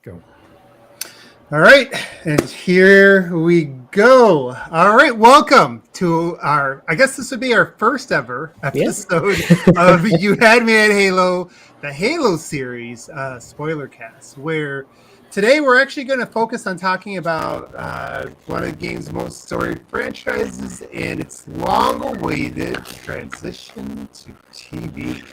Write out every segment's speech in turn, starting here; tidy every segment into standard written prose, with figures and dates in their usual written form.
Go. All right, and here we go. All right, welcome to our, I guess this would be our first ever episode of You Had Me at Halo, the Halo series spoiler cast, where today we're actually going to focus on talking about one of the game's most storied franchises and its long-awaited transition to TV.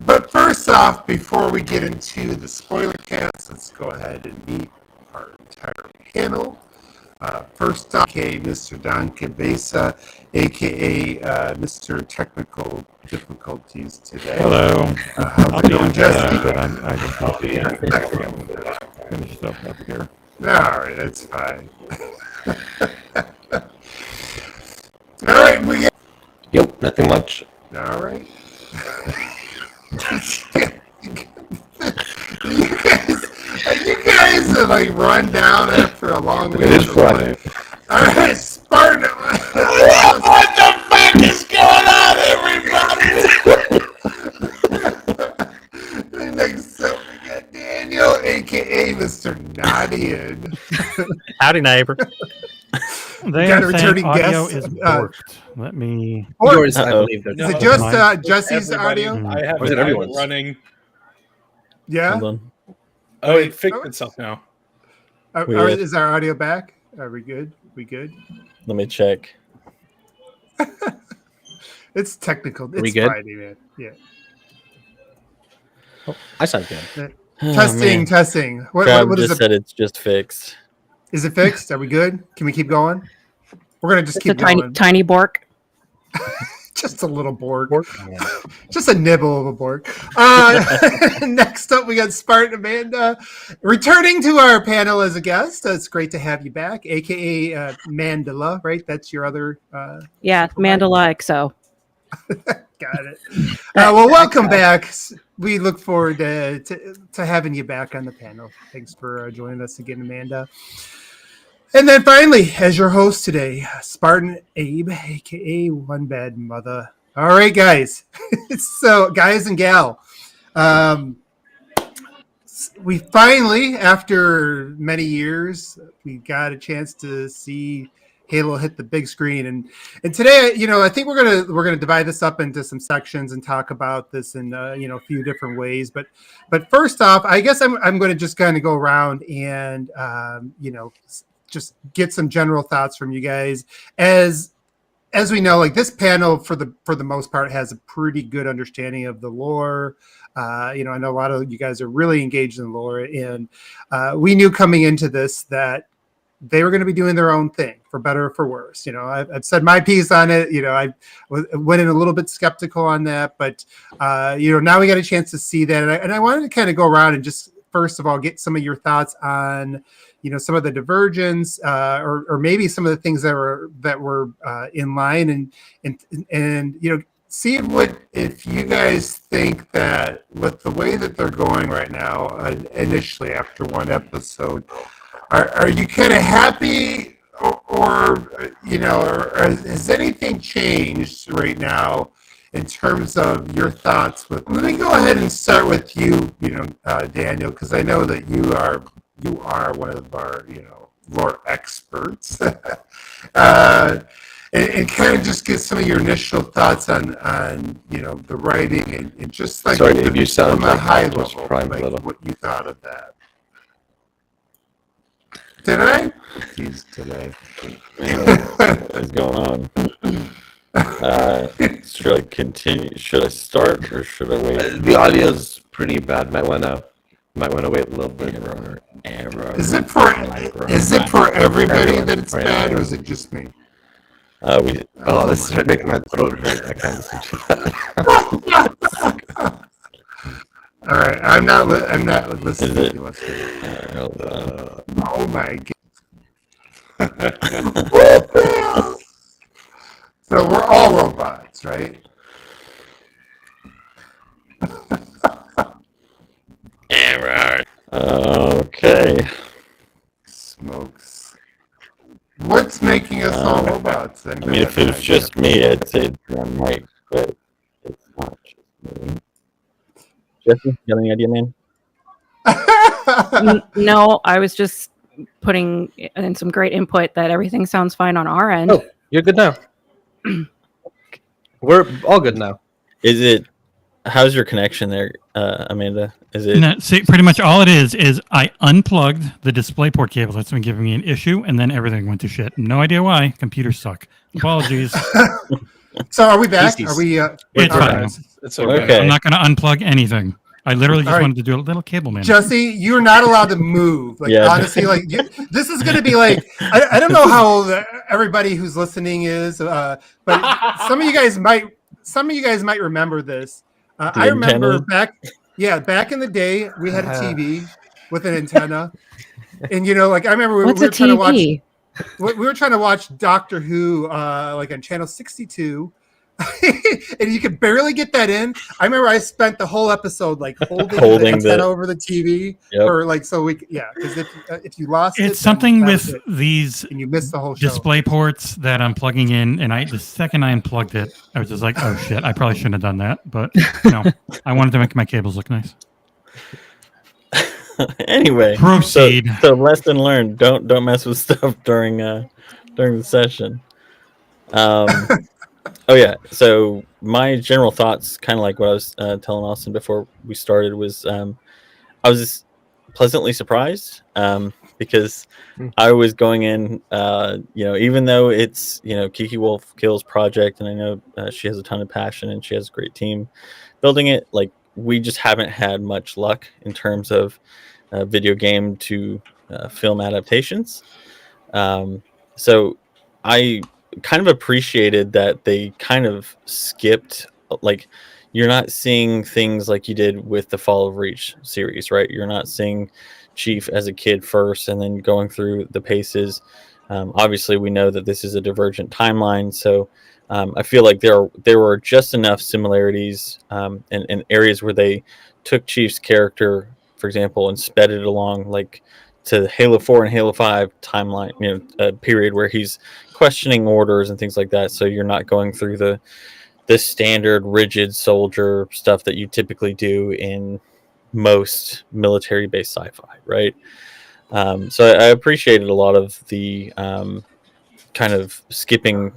But first off, before we get into the spoiler cast, let's go ahead and meet our entire panel. First off, aka Mr. Don Cabeza, aka Mr. Technical Difficulties today. Hello. How's it going, Jesse? But I can help you finish stuff up here. All right, that's fine. All right, we got. Yep, nothing much. All right. you guys are like run down after a long week. It is Friday. All right, Spartan. What the fuck is going on, everybody? Next up, we got Daniel, aka Mr. Knottian. Howdy, neighbor. They got a returning audio guest. is borked. Let me. Yours, I believe is it just Jesse's audio? I have Or is it everyone's? running. Yeah. Hold on. Oh, it fixed itself now. Is our audio back? Are we good? We good? Let me check. It's technical. It's we good? Friday, man. Yeah. Oh, I sound good. Testing. What is it? Said it's just fixed. Is it fixed? Are we good? Can we keep going? We're gonna just keep going. Tiny bork. Just a little Borg. Just a nibble of a Borg. Next up, we got Spartan Amanda. Returning to our panel as a guest. It's great to have you back, a.k.a. Mandala, right? That's your other... Mandalaaxo. Got it. Well, welcome back. We look forward to having you back on the panel. Thanks for joining us again, Amanda. And then finally, as your host today, Spartan Abe, a.k.a. Onebadmutha. All right, guys. So, guys and gal, we finally, after many years, we got a chance to see Halo hit the big screen. And today, I think we're gonna divide this up into some sections and talk about this in a few different ways. But first off, I guess I'm going to just kind of go around and just get some general thoughts from you guys. As we know, like this panel for the most part has a pretty good understanding of the lore. I know a lot of you guys are really engaged in the lore, and we knew coming into this that they were going to be doing their own thing, for better or for worse. I've said my piece on it. I went in a little bit skeptical on that, but now we got a chance to see that, and I wanted to kind of go around and just first of all get some of your thoughts on some of the divergence, or maybe some of the things that were in line, and see if you guys think that with the way that they're going right now, initially after one episode, are you kind of happy, or has anything changed right now in terms of your thoughts? Let me go ahead and start with you, Daniel, because I know that you are one of our, lore experts, and kind of just get some of your initial thoughts on the writing and just like Sorry, if you sound from a like high just level, prime like little. what you thought of that. Did I? He's today. What's going on? Should I continue? Should I start or should I wait? The audio's pretty bad. Might wanna wait a little bit. Error. Is it for everybody that it's bad, or is it just me? This started making my throat hurt. I can't listen to that. All right, I'm not listening. Is it? To what's here. Oh my god! So we're all robots, right? Error. Okay. Smokes. What's making us all robots? Then? I mean, if it was just me, I'd say drum mic, but it's not just me. Jesse, you have any idea, man? No, I was just putting in some great input that everything sounds fine on our end. Oh, you're good now. We're all good now. Is it? How's your connection there, Amanda? Is it? No, see, pretty much all it is I unplugged the DisplayPort cable that's been giving me an issue, and then everything went to shit. No idea why. Computers suck. Apologies. So are we back? Easy. Are we? It's all fine. right. It's okay. Okay. I'm not going to unplug anything. I literally just All right. wanted to do a little cable man. Jesse, you're not allowed to move. Like Yeah. honestly, like this is going to be like I don't know how old everybody who's listening is, but some of you guys might remember this. I remember antenna? back in the day, we had a TV with an antenna, and like I remember we What's were a trying to watch. TV? We were trying to watch Doctor Who, like on channel 62. And you could barely get that in. I remember I spent the whole episode like holding the antenna over the TV for like because if you lost It's it, something then that with was it, these and you missed the whole show. display ports that I'm plugging in, and the second I unplugged it, I was just like, oh shit, I probably shouldn't have done that. But I wanted to make my cables look nice. Anyway, Proceed. So lesson learned: don't mess with stuff during the session. Oh yeah. So my general thoughts, kind of like what I was telling Austin before we started, was I was pleasantly surprised because I was going in, even though it's Kiki Wolf Kill's project, and I know she has a ton of passion and she has a great team building it. Like we just haven't had much luck in terms of video game to film adaptations. So I kind of appreciated that they kind of skipped, like you're not seeing things like you did with the Fall of Reach series, right? You're not seeing Chief as a kid first and then going through the paces. Obviously we know that this is a divergent timeline, so I feel like there were just enough similarities and areas where they took Chief's character, for example, and sped it along like to Halo 4 and Halo 5 timeline, period where he's questioning orders and things like that. So you're not going through the standard rigid soldier stuff that you typically do in most military-based sci-fi, right? So I appreciated a lot of the kind of skipping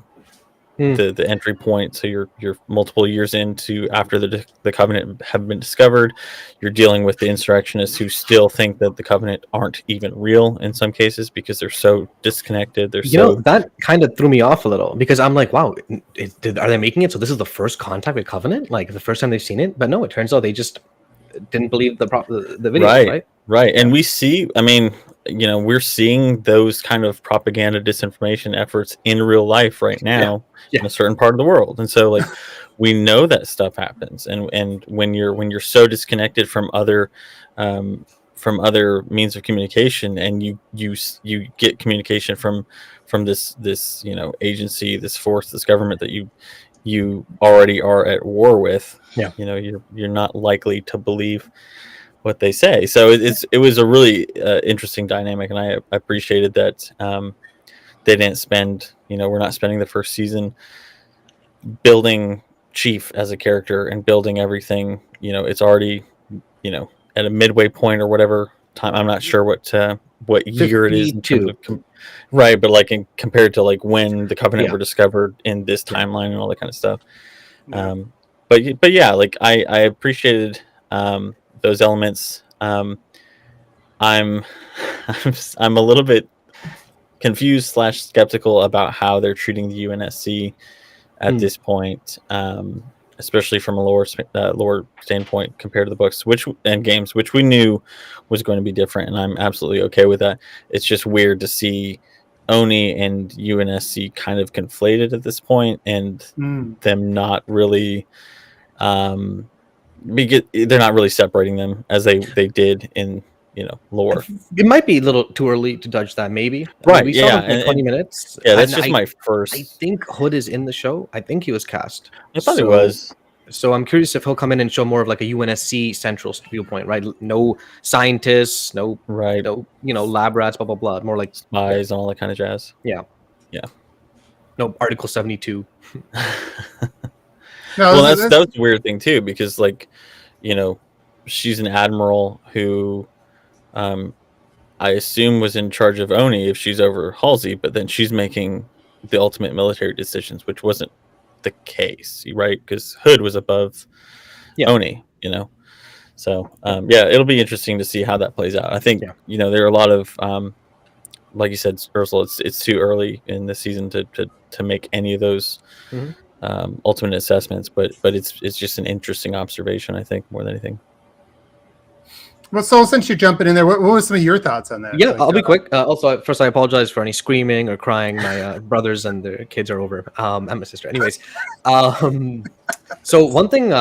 the entry point. So you're multiple years into after the Covenant have been discovered. You're dealing with the insurrectionists who still think that the Covenant aren't even real in some cases because they're so disconnected. That kind of threw me off a little because I'm like, wow, are they making it so this is the first contact with Covenant, like the first time they've seen it? But no, it turns out they just didn't believe the video, right. And we see, I mean, we're seeing those kind of propaganda disinformation efforts in real life right now in a certain part of the world. And so like we know that stuff happens, and when you're so disconnected from other means of communication, and you get communication from this agency, this force, this government that you already are at war with, you're not likely to believe what they say. So it was a really interesting dynamic, and I appreciated that they didn't spend, we're not spending the first season building Chief as a character and building everything. It's already at a midway point or whatever time. I'm not sure what year it is in terms of right, but like compared to like when the Covenant were discovered in this timeline and all that kind of stuff. But yeah, like I appreciated those elements. I'm a little bit confused / skeptical about how they're treating the UNSC at this point, especially from a lore standpoint compared to the books and games, which we knew was going to be different, and I'm absolutely okay with that. It's just weird to see Oni and UNSC kind of conflated at this point, and them not really they're not really separating them as they did in lore. It might be a little too early to judge that, maybe. Right. We saw them for 20 minutes. Yeah, that's just my first. I think Hood is in the show. I think he was cast. I thought he was. So I'm curious if he'll come in and show more of like a UNSC central viewpoint, right? No scientists, no lab rats, blah blah blah. More like spies and all that kind of jazz. Yeah. No Article 72. Well, that was a weird thing too, because she's an admiral who I assume was in charge of Oni if she's over Halsey, but then she's making the ultimate military decisions, which wasn't the case, right? Because Hood was above Oni, you know. So it'll be interesting to see how that plays out. I think there are a lot of like you said, Aarsal, it's too early in the season to make any of those ultimate assessments, but it's just an interesting observation, I think, more than anything. Well, Soul, since you're jumping in there, what were some of your thoughts on that? Yeah, I'll be quick. Also, first, I apologize for any screaming or crying. My brothers and their kids are over. And my sister. Anyways, so one thing,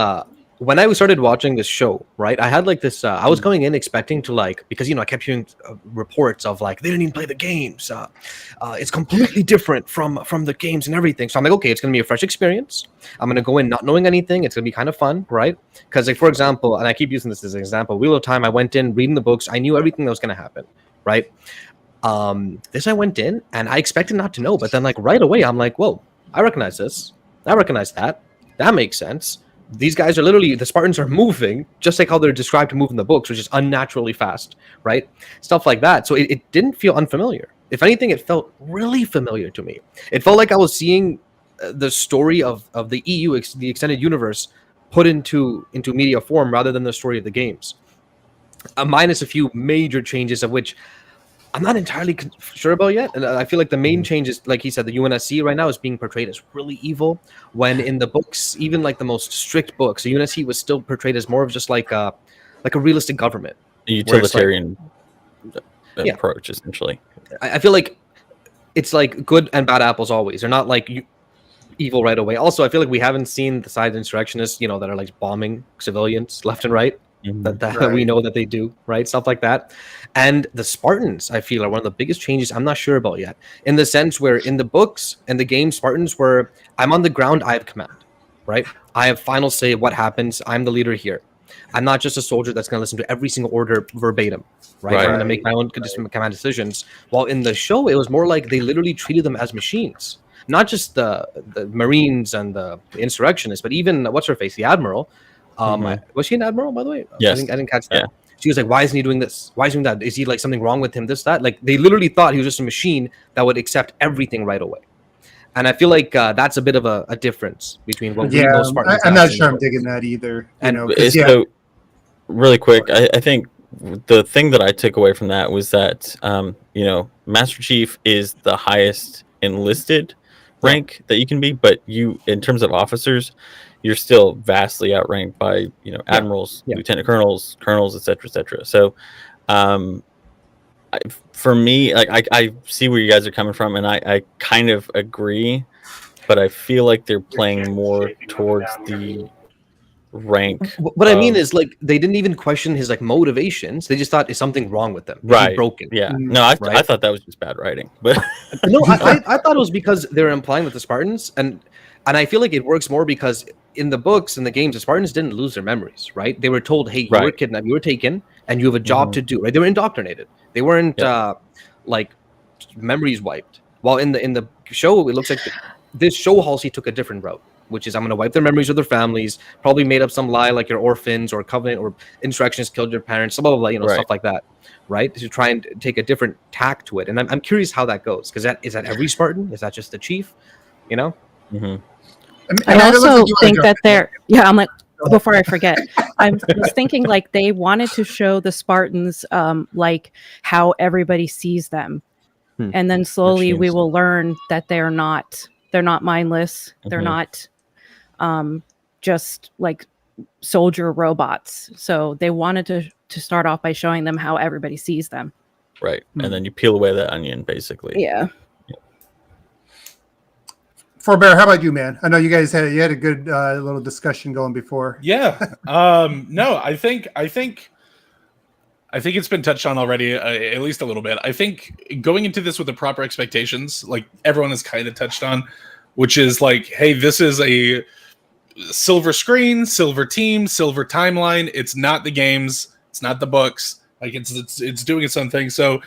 when I started watching this show, right, I had like this, I was going in expecting to because, I kept hearing reports of like, they didn't even play the games. It's completely different from the games and everything. So I'm like, okay, it's going to be a fresh experience. I'm going to go in not knowing anything. It's going to be kind of fun, right? Because like, for example, and I keep using this as an example, Wheel of Time, I went in reading the books. I knew everything that was going to happen, right? This I went in and I expected not to know, but then like right away, I'm like, whoa, I recognize this. I recognize that. That makes sense. These guys are literally, the Spartans are moving just like how they're described to move in the books, which is unnaturally fast, right? Stuff like that. So it didn't feel unfamiliar. If anything, it felt really familiar to me. It felt like I was seeing the story of the EU, the extended universe, put into media form rather than the story of the games. Minus a few major changes of which I'm not entirely sure about yet. And I feel like the main change is, like he said, the UNSC right now is being portrayed as really evil, when in the books, even like the most strict books, the UNSC was still portrayed as more of just like a realistic government. A utilitarian approach, essentially. I feel like it's like good and bad apples always. They're not like evil right away. Also, I feel like we haven't seen the side insurrectionists, that are like bombing civilians left and right. That we know that they do, right? Stuff like that. And the Spartans, I feel, are one of the biggest changes I'm not sure about yet, in the sense where in the books and the game, Spartans were, I'm on the ground, I have command, right? I have final say of what happens. I'm the leader here. I'm not just a soldier that's going to listen to every single order verbatim, right? I'm going to make my own command decisions. While in the show, it was more like they literally treated them as machines. Not just the Marines and the insurrectionists, but even, what's her face, the Admiral. Was she an admiral, by the way? Yes. I didn't catch that. Yeah. She was like, why isn't he doing this? Why is he doing that? Is he like something wrong with him? This, that? Like, they literally thought he was just a machine that would accept everything right away. And I feel like that's a bit of a difference between what we know Spartans. I'm not sure I'm digging that either. So, really quick, I think the thing that I took away from that was that, Master Chief is the highest enlisted rank that you can be, but you, in terms of officers, you're still vastly outranked by admirals, lieutenant colonels, etc., etc. So, for me, like I see where you guys are coming from, and I kind of agree, but I feel like they're playing more towards the rank. What I mean is, like, they didn't even question his like motivations. They just thought, is something wrong with them? Right, is he broken? Yeah. No, I thought that was just bad writing, but no, I thought it was because they're implying that the Spartans and I feel like it works more because in the books and the games, the Spartans didn't lose their memories, right? They were told, hey, you were kidnapped, you were taken, and you have a job to do, right? They were indoctrinated. They weren't like memories wiped. While in the show, it looks like this show Halsey took a different route, which is I'm going to wipe their memories of their families, probably made up some lie like you're orphans or covenant or insurrectionists killed your parents, blah, blah, blah, stuff like that, right? To try and take a different tack to it. And I'm curious how that goes, because is that every Spartan? Is that just the chief, I also think that I'm like, before I forget, I was thinking like they wanted to show the Spartans like how everybody sees them. And then slowly we will learn that they're not mindless. They're not just like soldier robots. So they wanted to start off by showing them how everybody sees them. Right. And then you peel away that onion, basically. Yeah. Pfhorbear, how about you, man? I know you guys had a good little discussion going before. Yeah. No, I think it's been touched on already, at least a little bit. I think going into this with the proper expectations, like everyone has kind of touched on, which is like, hey, this is a silver screen, silver team, silver timeline. It's not the games. It's not the books. Like it's doing its own thing. So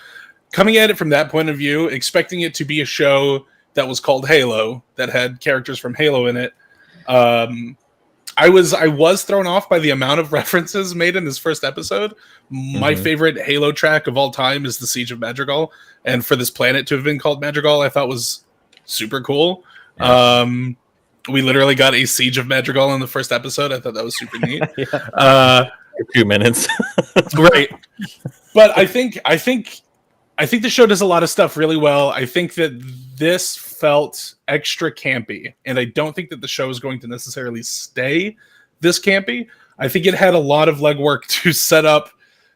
coming at it from that point of view, expecting it to be a show that was called Halo, that had characters from Halo in it, I I was thrown off by the amount of references made in this first episode. My favorite Halo track of all time is the Siege of Madrigal, and for this planet to have been called Madrigal, I thought was super cool. Yeah. We literally got a Siege of Madrigal in the first episode. I thought that was super neat. For 2 minutes. Right. But I think the show does a lot of stuff really well. I think that this felt extra campy, and I don't think that the show is going to necessarily stay this campy. I think it had a lot of legwork to set up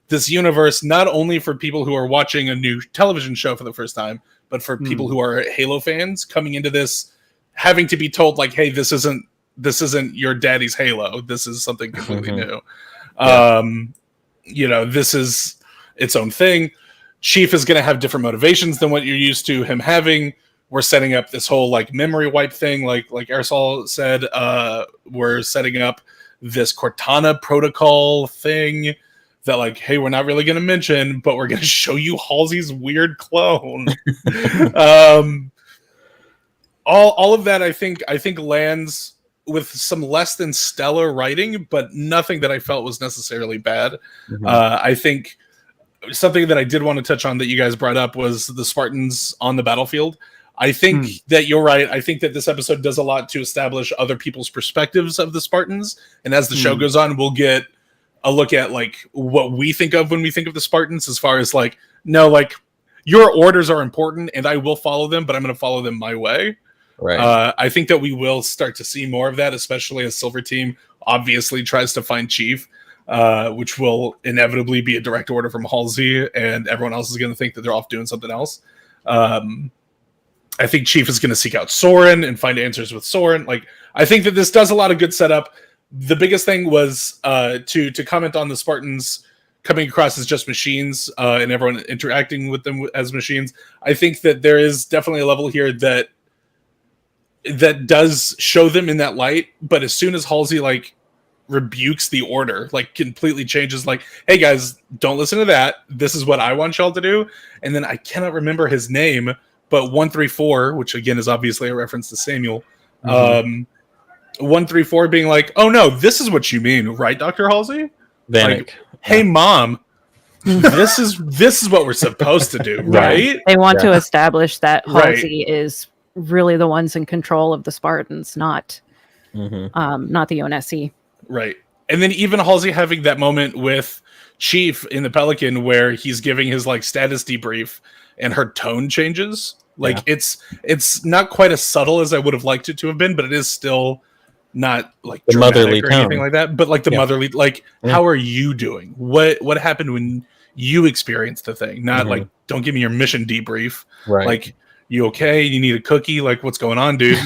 this universe, not only for people who are watching a new television show for the first time, but for people who are Halo fans coming into this, having to be told like, hey, this isn't your daddy's Halo. This is something completely new. This is its own thing. Chief is going to have different motivations than what you're used to him having. We're setting up this whole like memory wipe thing, like Aarsal said. We're setting up this Cortana protocol thing that like, hey, we're not really going to mention, but we're going to show you Halsey's weird clone. All of that, I think lands with some less than stellar writing, but nothing that I felt was necessarily bad. I think something that I did want to touch on that you guys brought up was the Spartans on the battlefield. I think that you're right. I think that this episode does a lot to establish other people's perspectives of the Spartans. And as the show goes on, we'll get a look at like what we think of when we think of the Spartans, as far as like, no, like your orders are important and I will follow them, but I'm going to follow them my way. Right. I think that we will start to see more of that, especially as Silver Team obviously tries to find Chief, which will inevitably be a direct order from Halsey, and everyone else is going to think that they're off doing something else. I think Chief is going to seek out Soren and find answers with Soren. Like, I think that this does a lot of good setup. The biggest thing was to comment on the Spartans coming across as just machines and everyone interacting with them as machines. I think that there is definitely a level here that does show them in that light, but as soon as Halsey like rebukes the order, like completely changes, like, hey guys, don't listen to that, this is what I want y'all to do. And then I cannot remember his name, but 134, which again is obviously a reference to Samuel, 134 being like, oh no, this is what you mean, right, Dr. Halsey? Vanek. Like, hey mom, this is what we're supposed to do, right? They want to establish that Halsey is really the ones in control of the Spartans, not the UNSC. Right. And then even Halsey having that moment with Chief in the Pelican where he's giving his like status debrief and her tone changes. Like it's not quite as subtle as I would have liked it to have been, but it is still not like the motherly or tone, anything like that. But like the motherly, like how are you doing? What happened when you experienced the thing? Not like, don't give me your mission debrief. Right. Like, you okay? You need a cookie? Like, what's going on, dude?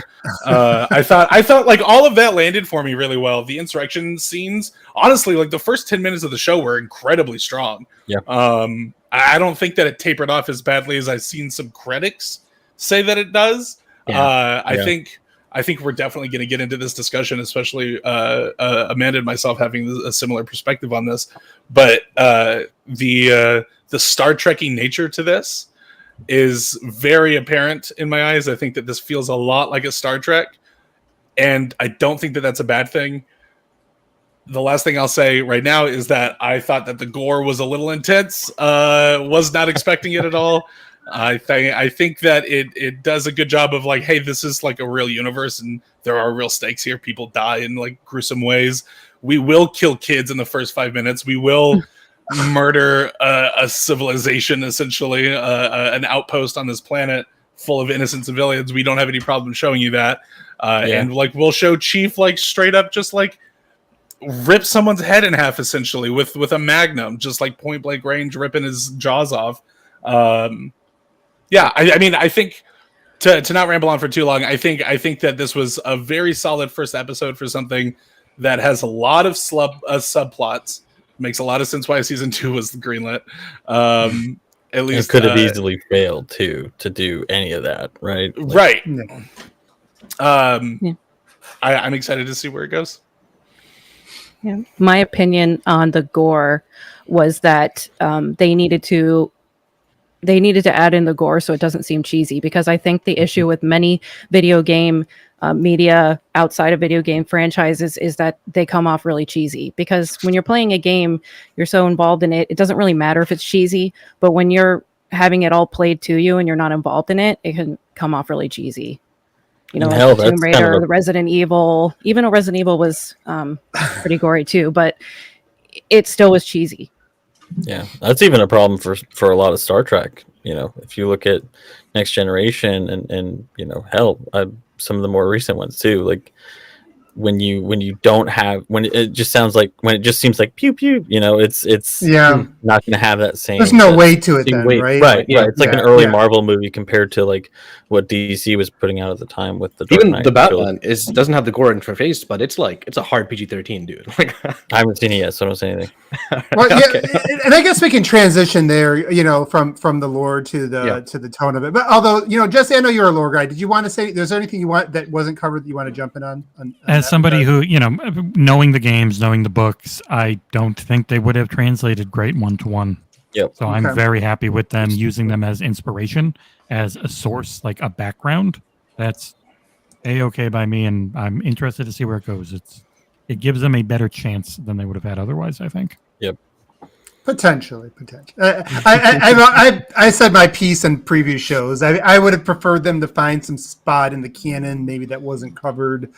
I thought like all of that landed for me really well. The insurrection scenes, honestly, like the first 10 minutes of the show were incredibly strong. Yeah. I don't think that it tapered off as badly as I've seen some critics say that it does. Yeah. I think we're definitely going to get into this discussion, especially Amanda and myself having a similar perspective on this. But the Star Trek-y nature to this is very apparent in my eyes. I think that this feels a lot like a Star Trek, and I don't think that that's a bad thing. The last thing I'll say right now is that I thought that the gore was a little intense. Was not expecting it at all. I think that it does a good job of like, hey, this is like a real universe and there are real stakes here. People die in like gruesome ways. We will kill kids in the first 5 minutes. We will murder a civilization, essentially, an outpost on this planet full of innocent civilians. We don't have any problem showing you that. And like we'll show Chief like straight up just like rip someone's head in half, essentially, with a magnum, just like point blank range, ripping his jaws off. I mean, I think to not ramble on for too long, I think that this was a very solid first episode for something that has a lot of subplots. Makes a lot of sense why season 2 was greenlit. At least it could have easily failed to do any of that, right? Right. I'm excited to see where it goes. Yeah. My opinion on the gore was that they needed to they needed to add in the gore so it doesn't seem cheesy, because I think the issue with many video game media outside of video game franchises is that they come off really cheesy, because when you're playing a game, you're so involved in it, it doesn't really matter if it's cheesy, but when you're having it all played to you and you're not involved in it, it can come off really cheesy. You know, like Hell, the that's Tomb kind of Raider, a- the Resident Evil, even though Resident Evil was pretty gory too, but it still was cheesy. Yeah, that's even a problem for a lot of Star Trek. You know, if you look at Next Generation and you know, hell, some of the more recent ones too. Like when you don't have, when it just sounds like, when it just seems like pew pew. You know, it's Yeah. not going to have that same. There's no that weight to it same then, weight. right? Right, right. It's like an Yeah, early yeah. Marvel movie compared to like what DC was putting out at the time with the Dark Even Knight the trilogy. Batman doesn't have the gore interface, but it's a hard PG-13, dude. Like, I haven't seen it yet, so I don't say anything. Well, okay. yeah, and I guess we can transition there, you know, from the lore to the tone of it. But although, you know, Jesse, I know you're a lore guy. Did you want to say, there's anything you want that wasn't covered that you want to jump in on As that? somebody who, you know, knowing the games, knowing the books, I don't think they would have translated great one-to-one. Yep. So I'm Okay. very happy with them using them as inspiration, as a source, like a background. That's A-okay by me, and I'm interested to see where it goes. It gives them a better chance than they would have had otherwise, I think. Potentially. I said my piece in previous shows. I would have preferred them to find some spot in the canon, maybe that wasn't covered.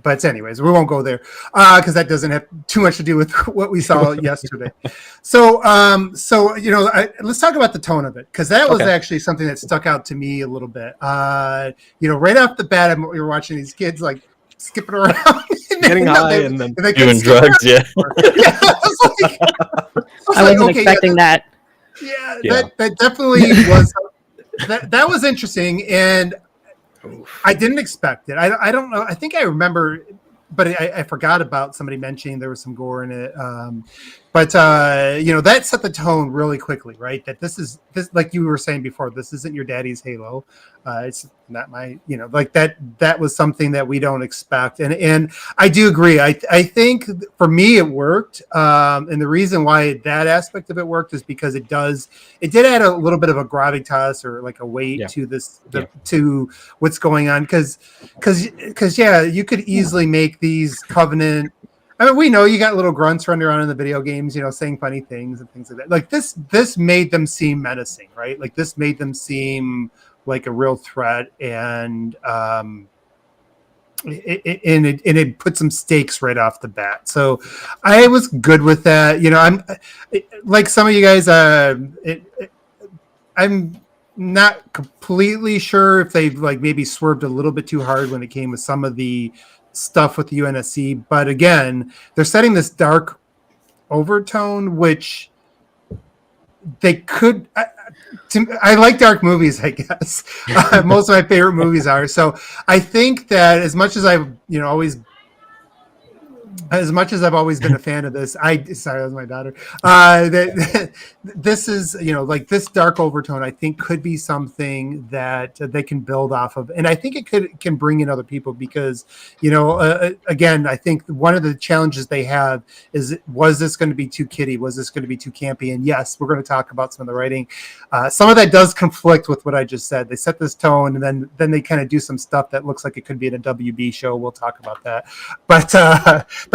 But anyways, we won't go there because that doesn't have too much to do with what we saw yesterday. So you know, let's talk about the tone of it, because that was actually something that stuck out to me a little bit. You know, right off the bat, we were watching these kids like skipping around, Getting high and then they Doing couldn't skip drugs, yeah. around. Yeah, I wasn't expecting that. Yeah, Yeah. that definitely was that was interesting, and I didn't expect it. I don't know. I think I remember, but I forgot about somebody mentioning there was some gore in it. But you know, that set the tone really quickly, right? That this like you were saying before, this isn't your daddy's Halo. It's not my, you know, like that was something that we don't expect. And I do agree. I think for me it worked. And the reason why that aspect of it worked is because it did add a little bit of a gravitas, or like a weight to this, to what's going on. Cause yeah, you could easily make these Covenant. I mean, we know you got little grunts running around in the video games, you know, saying funny things and things like that. Like this made them seem menacing, right? Like this made them seem like a real threat, and it put some stakes right off the bat. So I was good with that. You know, I'm like some of you guys. I'm not completely sure if they like maybe swerved a little bit too hard when it came with some of the stuff with the UNSC, but again, they're setting this dark overtone, which they could. I like dark movies, I guess. Most of my favorite movies are. So I think that as much as I've always been a fan of this, sorry, that was my daughter. This is, you know, like this dark overtone, I think could be something that they can build off of, and I think it can bring in other people because, you know, again, I think one of the challenges they have is, was this going to be too kiddie? Was this going to be too campy? And yes, we're going to talk about some of the writing. Some of that does conflict with what I just said. They set this tone, and then they kind of do some stuff that looks like it could be in a WB show. We'll talk about that, but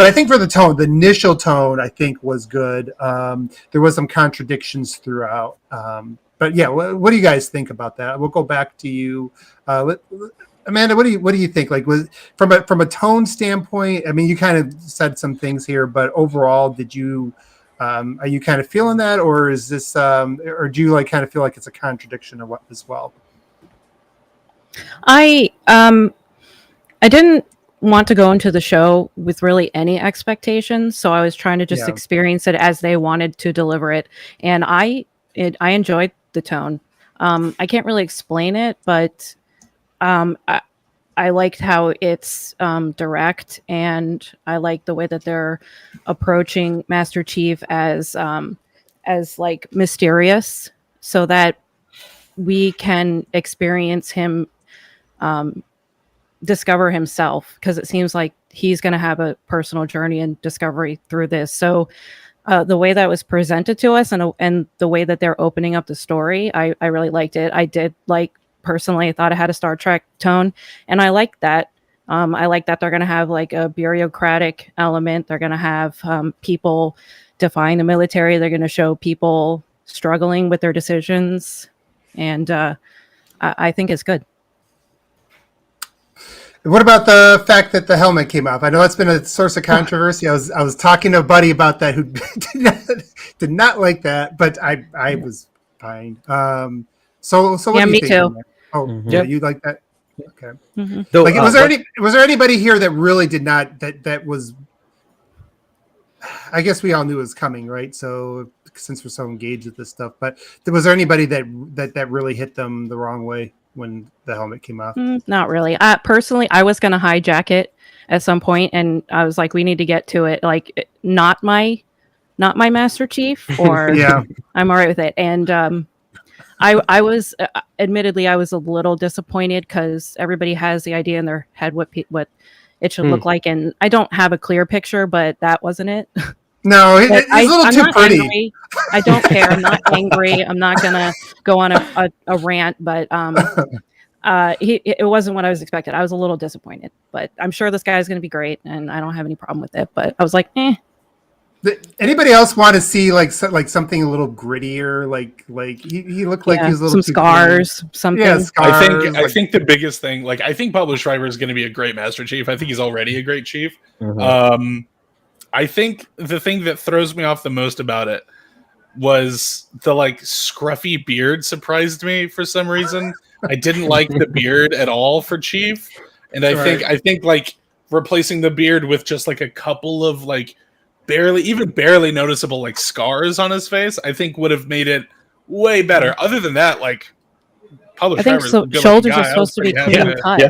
I think for the tone, the initial tone, I think was good. There was some contradictions throughout. But yeah, what do you guys think about that? We'll go back to you. Amanda, what do you think? Like, was from a tone standpoint, I mean, you kind of said some things here, but overall, did you are you kind of feeling that, or is this or do you like kind of feel like it's a contradiction or what as well? I didn't want to go into the show with really any expectations, so I was trying to just experience it as they wanted to deliver it, and I enjoyed the tone. I can't really explain it, but I liked how it's direct, and I like the way that they're approaching Master Chief as like mysterious, so that we can experience him discover himself, because it seems like he's going to have a personal journey and discovery through this. So the way that was presented to us and the way that they're opening up the story, I really liked it. I did personally, I thought it had a Star Trek tone, and I like that. I like that they're going to have like a bureaucratic element. They're going to have people defying the military. They're going to show people struggling with their decisions, and I think it's good. What about the fact that the helmet came off? I know that's been a source of controversy. I was talking to a buddy about that who did not like that, but I was fine. So what do you me think? too. Oh, yeah, you like that? Okay. Mm-hmm. Though, Like, was there anybody here that really did not that was? I guess we all knew it was coming, right? So since we're so engaged with this stuff, but was there anybody that really hit them the wrong way when the helmet came off? Not really. Personally, I was going to hijack it at some point, and I was like, we need to get to it. Like, not my Master Chief, or Yeah. I'm all right with it. And I was admittedly, I was a little disappointed because everybody has the idea in their head what it should look like, and I don't have a clear picture, but that wasn't it. No, it's a little too pretty. Angry. I don't care. I'm not angry. I'm not gonna go on a rant, but it wasn't what I was expecting. I was a little disappointed, but I'm sure this guy is gonna be great, and I don't have any problem with it. But I was like, eh. Anybody else want to see like something a little grittier? Like he looked like he was a little some scars, something. Yeah, scars. I think the biggest thing, like, I think Pablo Schreiber is going to be a great Master Chief. I think he's already a great Chief. Mm-hmm. I think the thing that throws me off the most about it was the like scruffy beard surprised me for some reason. I didn't like the beard at all for Chief, and I think like replacing the beard with just like a couple of like barely noticeable like scars on his face, I think would have made it way better. Other than that, like, Pablo I think Schreiber's so. Shoulders are supposed to be clean cut. Yeah.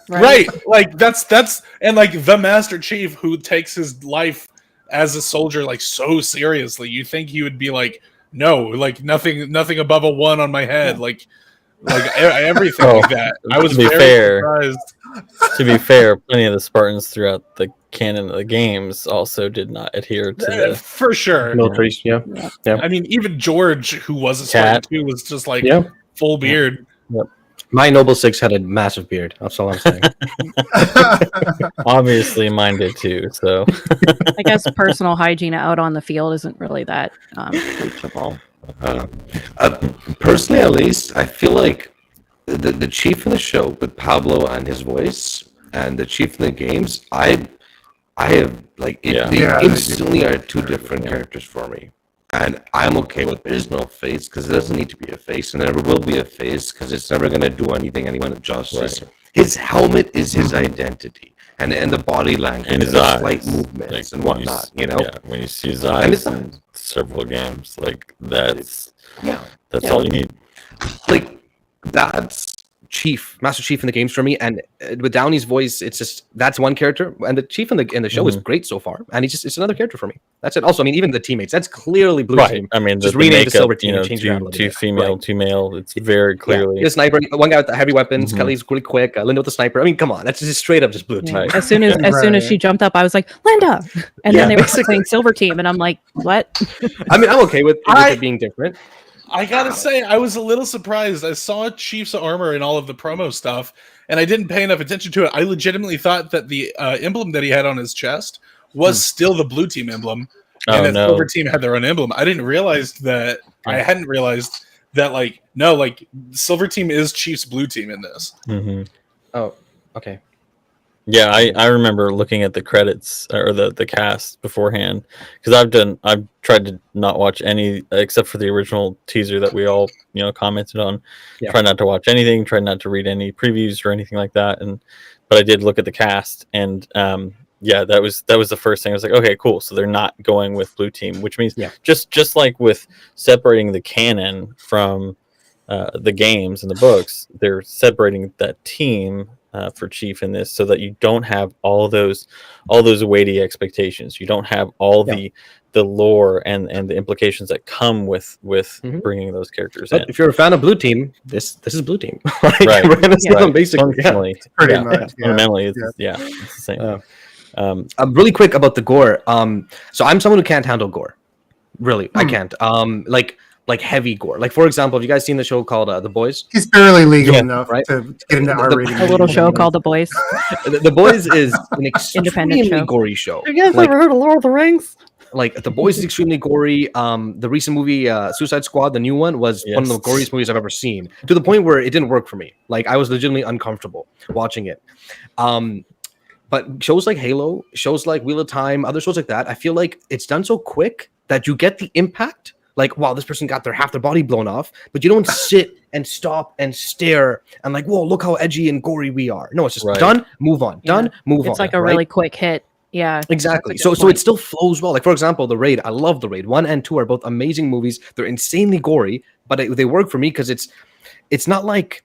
Right. Like that's and like the Master Chief who takes his life as a soldier like so seriously. You think he would be like, no, like nothing above a 1 on my head, like everything like that. I was very surprised. To be fair, plenty of the Spartans throughout the canon of the games also did not adhere to the for sure. Militaries, yeah. I mean, even George, who was a Spartan too, was just like full beard. Yep. My Noble Six had a massive beard. That's all I'm saying. Obviously, mine did too. So I guess personal hygiene out on the field isn't really that reachable. Personally, at least, I feel like the Chief in the show with Pablo and his voice, and the Chief in the games, I have like they instantly are two different characters for me, and I'm okay with there's no face because it doesn't need to be a face, and there never will be a face because it's never going to do anyone justice. Right. His helmet is his identity, and the body language and his eyes, slight movements and whatnot. You know, when you see his eyes in several games, like that's all you need. Like that's Master Chief in the games for me, and with Downey's voice, it's just that's one character, and the Chief in the show is great so far, and it's another character for me. That's it. Also, I mean, even the teammates, that's clearly Blue Team. I mean, just the rename makeup, the Silver Team and change it around a little two bit. female, two male. It's very clearly the sniper, one guy with the heavy weapons. Kelly's really quick. Linda with the sniper. I mean, come on, that's just straight up just Blue Team. As soon as she jumped up, I was like, Linda, and then they were saying Silver Team, and I'm like, what? I mean, I'm okay with it being different. I gotta say, I was a little surprised. I saw Chief's armor in all of the promo stuff, and I didn't pay enough attention to it. I legitimately thought that the emblem that he had on his chest was still the Blue Team emblem, and that Silver Team had their own emblem. I didn't realize that. I hadn't realized that. Silver Team is Chief's Blue Team in this. Mm-hmm. Oh, okay. Yeah, I remember looking at the credits or the cast beforehand because I've tried to not watch any except for the original teaser that we all commented on. Try not to watch anything. Try not to read any previews or anything like that. But I did look at the cast, and that was the first thing. I was like, okay, cool. So they're not going with Blue Team, which means just like with separating the canon from the games and the books, they're separating that team. For Chief in this, so that you don't have all those weighty expectations. You don't have all the lore and the implications that come with bringing those characters in. If you're a fan of Blue Team, this is Blue Team, right? Right. We're gonna see them basically. Functionally, pretty much. Fundamentally, it's the same. Really quick about the gore. So I'm someone who can't handle gore. Really, I can't. Like heavy gore. Like for example, have you guys seen the show called The Boys? He's barely legal Yeah, enough right? to get into R-rated. A little show called The Boys. The Boys is an Independent extremely show. gory show. You guys Like, ever heard of Lord of the Rings? Like The Boys is extremely gory. The recent movie Suicide Squad, the new one, was one of the goriest movies I've ever seen. To the point where it didn't work for me. Like I was legitimately uncomfortable watching it. But shows like Halo, shows like Wheel of Time, other shows like that, I feel like it's done so quick that you get the impact. Like, wow, this person got half their body blown off, but you don't sit and stop and stare and like, whoa, look how edgy and gory we are. No, it's just done, move on, done, move on. It's like a really quick hit. Yeah, exactly. So it still flows well. Like for example, The Raid. I love The Raid. 1 and 2 are both amazing movies. They're insanely gory, but they work for me because it's not like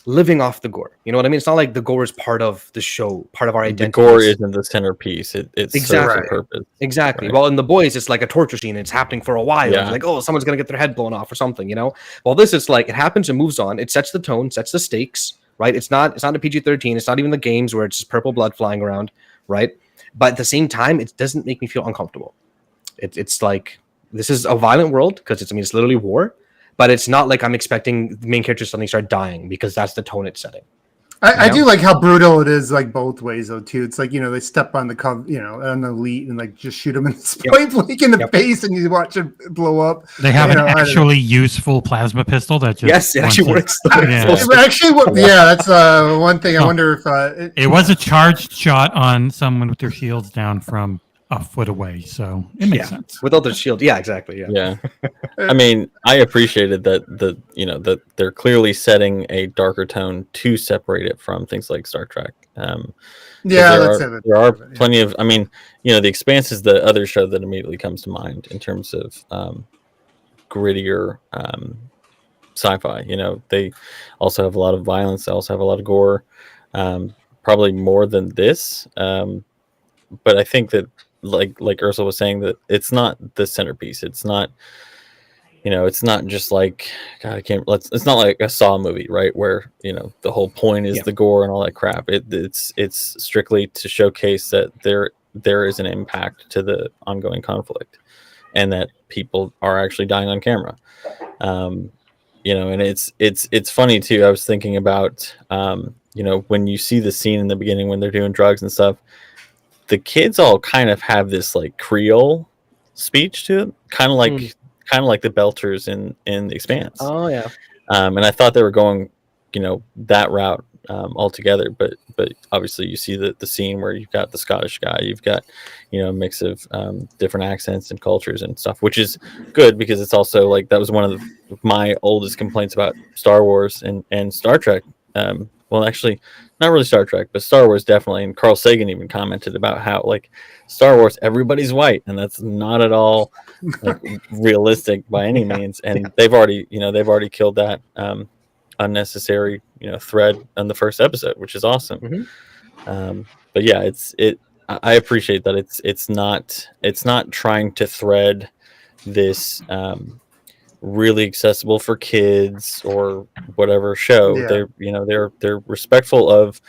living off the gore. You know what I mean? It's not like the gore is part of the show, part of our identity. The gore isn't the centerpiece. It's serves a purpose. Exactly. Right. Well, in The Boys, it's like a torture scene. It's happening for a while. Yeah. It's like, oh, someone's gonna get their head blown off or something. You know. Well, this is like it happens and moves on. It sets the tone, sets the stakes. Right. It's not a PG-13. It's not even the games where it's just purple blood flying around. Right. But at the same time, it doesn't make me feel uncomfortable. It's like this is a violent world because it's literally war. But it's not like I'm expecting the main characters suddenly start dying because that's the tone it's setting. I do like how brutal it is, like both ways though too. It's like they step on the on the elite and like just shoot him in point blank in the face, and you watch it blow up. They have an actually useful plasma pistol that just it actually works. That's one thing. I wonder if it was a charged shot on someone with their shields down from a foot away, so it makes sense. Without their shield, exactly. Yeah. I mean, I appreciated that that they're clearly setting a darker tone to separate it from things like Star Trek. There are plenty of. I mean, The Expanse is the other show that immediately comes to mind in terms of grittier sci-fi. They also have a lot of violence. They also have a lot of gore, probably more than this. But I think that, like Aarsal was saying, that it's not the centerpiece. It's not, it's not just like, God, it's not like a Saw movie, right? Where, the whole point is the gore and all that crap. It's strictly to showcase that there is an impact to the ongoing conflict and that people are actually dying on camera. And it's funny too. I was thinking about, when you see the scene in the beginning when they're doing drugs and stuff, the kids all kind of have this like Creole speech to it, kind of like the Belters in The Expanse. Oh yeah. And I thought they were going, that route altogether. But obviously you see the scene where you've got the Scottish guy, you've got a mix of different accents and cultures and stuff, which is good because it's also like that was one of my oldest complaints about Star Wars and Star Trek. Well, actually, not really Star Trek, but Star Wars definitely. And Carl Sagan even commented about how, like, Star Wars, everybody's white, and that's not at all like, realistic by any means. And they've already killed that unnecessary, thread on the first episode, which is awesome. But yeah, I appreciate that it's not trying to thread this. Really accessible for kids or whatever show. They're respectful of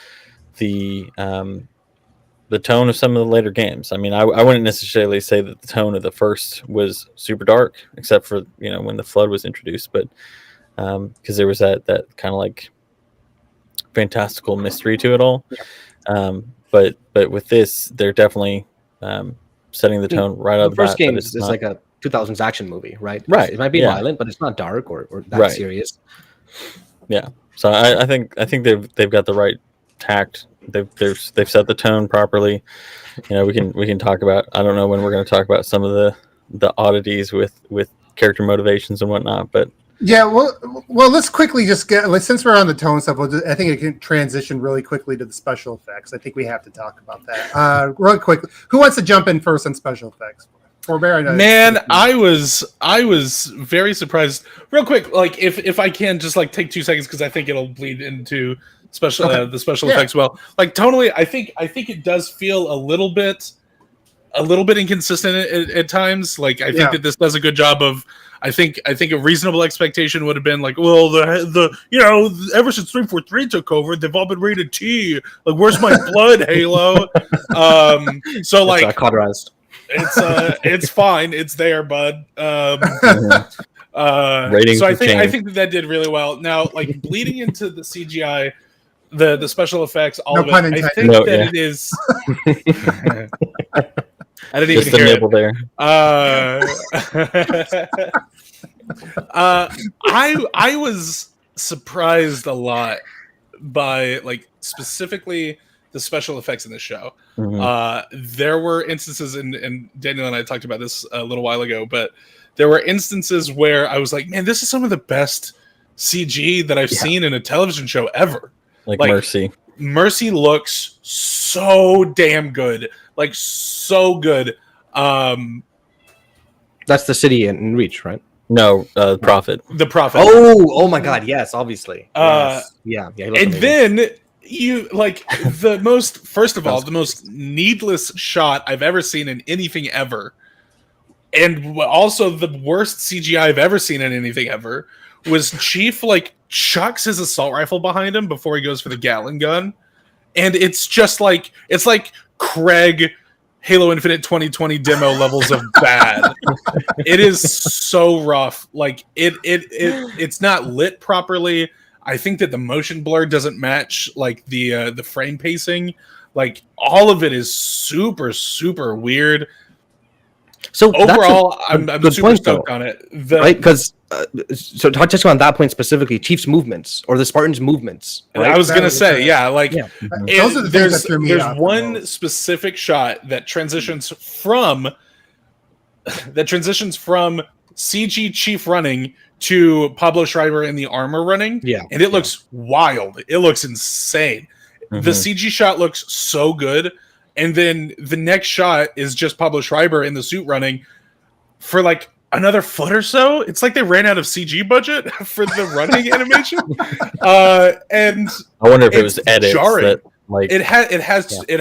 the tone of some of the later games. I mean, I wouldn't necessarily say that the tone of the first was super dark, except for when the flood was introduced, but because there was that kind of like fantastical mystery to it all. But with this, they're definitely setting the tone right out of the first bat. game is like a 2000s action movie, right? Right. It might be violent, but it's not dark or that serious. Yeah. So I think they've got the right tact. They've set the tone properly. We can talk about. I don't know when we're going to talk about some of the oddities with character motivations and whatnot, but. Yeah, well, let's quickly just since we're on the tone stuff, I think it can transition really quickly to the special effects. I think we have to talk about that real quickly. Who wants to jump in first on special effects? Pfhorbear, man, I was very surprised. Real quick, like if I can just like take 2 seconds because I think it'll bleed into the special effects. Well, like tonally, I think it does feel a little bit inconsistent at times. Like I think that this does a good job of I think a reasonable expectation would have been like, well, the ever since 343 took over, they've all been rated T. Like, where's my blood, Halo? So like, cauterized. It's fine. It's there, bud. Ratings so I have think changed. that did really well. Now, like bleeding into the CGI, the special effects, all No of it. pun I intended. think No, that yeah. it is. I didn't Just even the hear nibble there. I was surprised a lot by like specifically the special effects in the show. There were instances, and Daniel and I talked about this a little while ago, but there were instances where I was like, man, this is some of the best CG that I've seen in a television show ever. Like Mercy. Mercy looks so damn good. Like, so good. That's the city in Reach, right? No, Prophet. The Prophet. Oh my God! Yes, obviously. Yes. Yeah. He And looks amazing. then you like the most. First of all, the most needless shot I've ever seen in anything ever, and also the worst CGI I've ever seen in anything ever was Chief like chucks his assault rifle behind him before he goes for the Gatling gun, and it's just like Craig Halo Infinite 2020 demo levels of bad. It is so rough. Like it's not lit properly. I think that the motion blur doesn't match like the frame pacing. Like all of it is super weird. So overall, I'm good super point, stoked though. on it. Right? Because so touching on that point specifically, Chief's movements or the Spartans' movements. Right? I was gonna say, like Those are the things that threw me there's off the one most. specific shot that transitions from CG Chief running to Pablo Schreiber in the armor running. Yeah. And it looks wild. It looks insane. The CG shot looks so good. And then the next shot is just Pablo Schreiber in the suit running for like another foot or so. It's like they ran out of CG budget for the running animation. And I wonder if it it's was edits. jarring. That, like, it had to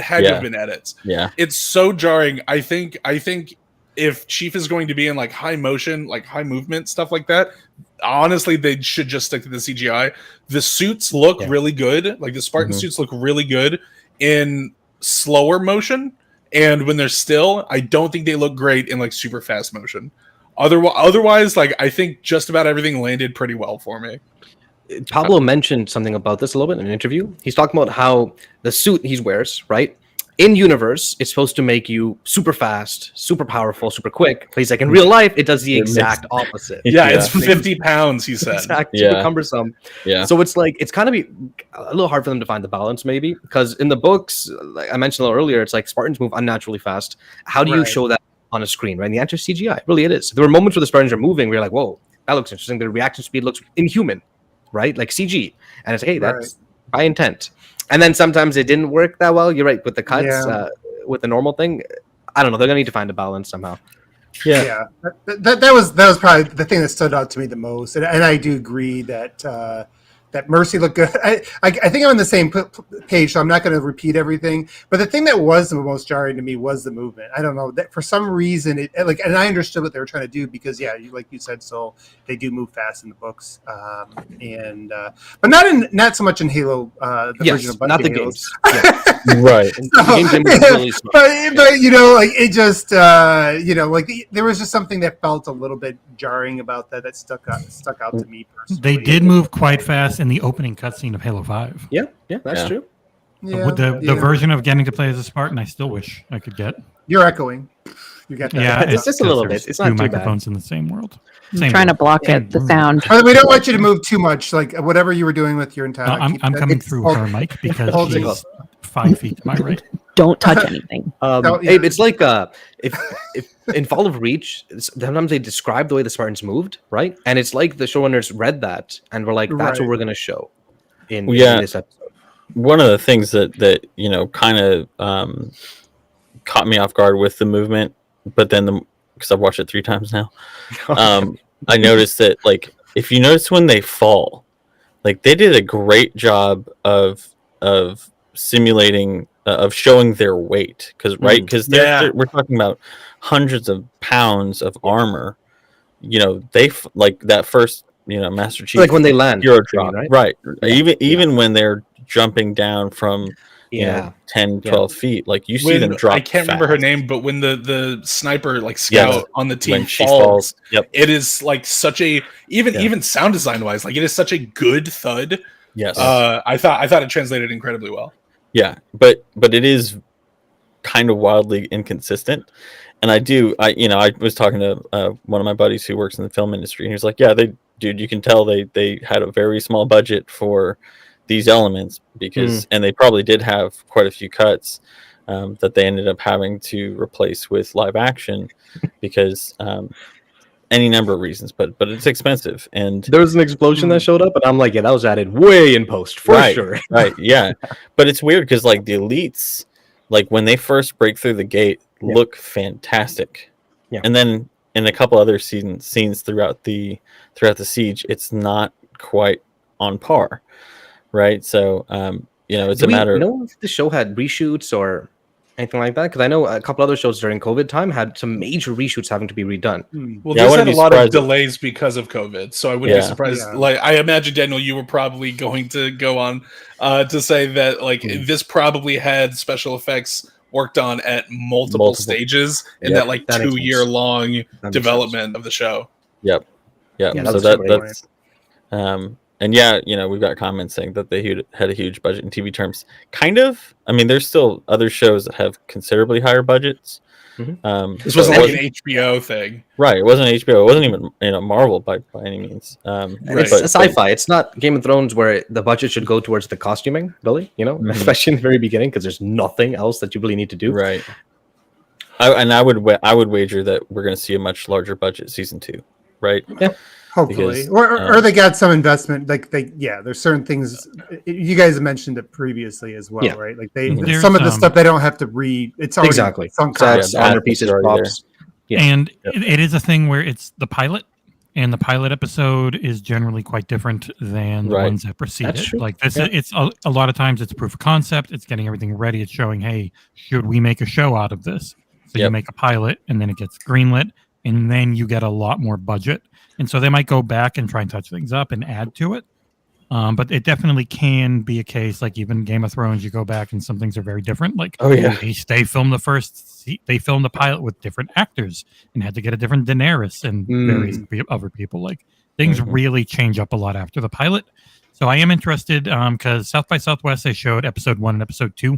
have been edits. Yeah. It's so jarring. I think if Chief is going to be in like high motion, like high movement stuff like that, honestly, they should just stick to the CGI. The suits look really good. Like the Spartan suits look really good in slower motion, and when they're still, I don't think they look great in like super fast motion. Otherwise, like I think just about everything landed pretty well for me. Pablo mentioned something about this a little bit in an interview. He's talking about how the suit he wears, right? In universe, it's supposed to make you super fast, super powerful, super quick. But he's like, in real life, it does the exact opposite. Yeah, it's 50 pounds, he said. Exactly, super cumbersome. Yeah. So it's like, it's kind of a little hard for them to find the balance, maybe. Because in the books, like I mentioned a little earlier, it's like Spartans move unnaturally fast. How do you show that on a screen, right? And the answer is CGI. Really, it is. There were moments where the Spartans are moving where you're like, whoa, that looks interesting. The reaction speed looks inhuman, right? Like CG. And it's like, hey, that's by intent. And then sometimes it didn't work that well. You're right, with the cuts, with the normal thing. I don't know. They're gonna need to find a balance somehow. Yeah. That was probably the thing that stood out to me the most, and I do agree that that Mercy looked good. I think I'm on the same page, so I'm not going to repeat everything. But the thing that was the most jarring to me was the movement. I don't know that for some reason it like, and I understood what they were trying to do because like you said, so they do move fast in the books, but not so much in Halo. The version of not the Halos. games. Right. But you know, like it just like there was just something that felt a little bit jarring about that stuck out to me personally. They did move quite fast in the opening cutscene of Halo 5. Yeah, that's true. With the version of getting to play as a Spartan, I still wish I could get. You're echoing. You got that. Yeah, it's just a little bit. It's not two too microphones bad. in the same world. I'm trying to block it, the sound. We don't want you to move too much. Like whatever you were doing with your entire. I'm coming through her mic because she's 5 feet to my right. Don't touch anything. Abe, it's like if in Fall of Reach, sometimes they describe the way the Spartans moved, right? And it's like the showrunners read that and were like, "That's what we're gonna show in this episode." One of the things that kind of caught me off guard with the movement, but then because I've watched it 3 times now, I noticed that like if you notice when they fall, like they did a great job of simulating of showing their weight because we're talking about hundreds of pounds of armor they like that first, Master Chief, like when they land, hero drop, right? right? Even when they're jumping down from 10, 12 feet, like you see them drop. I can't remember her name, but when the sniper like scout on the team she falls, yep. It is like such a even sound design wise, like it is such a good thud. Yes, I thought it translated incredibly well. Yeah, but it is kind of wildly inconsistent. And I was talking to one of my buddies who works in the film industry, and he was like, "Yeah, you can tell they had a very small budget for these elements because, and they probably did have quite a few cuts that they ended up having to replace with live action because any number of reasons, but it's expensive." And there was an explosion that showed up, and I'm like, "Yeah, that was added way in post for sure." Right, yeah, but it's weird because like the elites, like when they first break through the gate, look fantastic. Yeah. And then in a couple other scenes throughout the siege, it's not quite on par. Right. So it's a matter of, know if the show had reshoots or anything like that? Because I know a couple other shows during COVID time had some major reshoots having to be redone. Well, this had a lot of delays because of COVID, so I wouldn't be surprised. Yeah. Like, I imagine, Daniel, you were probably going to go on to say that like this probably had special effects worked on at multiple stages in that like 2-year long development of the show. Yep. Yeah. So that's and we've got comments saying that they had a huge budget in TV terms. Kind of. I mean, there's still other shows that have considerably higher budgets. This wasn't like an HBO thing, right? It wasn't HBO. It wasn't even Marvel by any means. It's sci-fi. It's not Game of Thrones where the budget should go towards the costuming, really. Especially in the very beginning because there's nothing else that you really need to do. Right. I would wager that we're going to see a much larger budget season 2. Right. Yeah. Hopefully, or they got some investment. Like there's certain things you guys mentioned it previously as well, right? Like some of the stuff they don't have to read. It's already sunk costs, honor pieces, props. Yeah. And it is a thing where it's the pilot, and the pilot episode is generally quite different than the ones that precede it. Like this, it's a lot of times it's proof of concept. It's getting everything ready. It's showing, hey, should we make a show out of this? So you make a pilot, and then it gets greenlit, and then you get a lot more budget. And so they might go back and try and touch things up and add to it. But it definitely can be a case, like even Game of Thrones, you go back and some things are very different. Like, they filmed they filmed the pilot with different actors and had to get a different Daenerys and various other people. Like, things really change up a lot after the pilot. So I am interested because South by Southwest, they showed episode 1 and episode 2.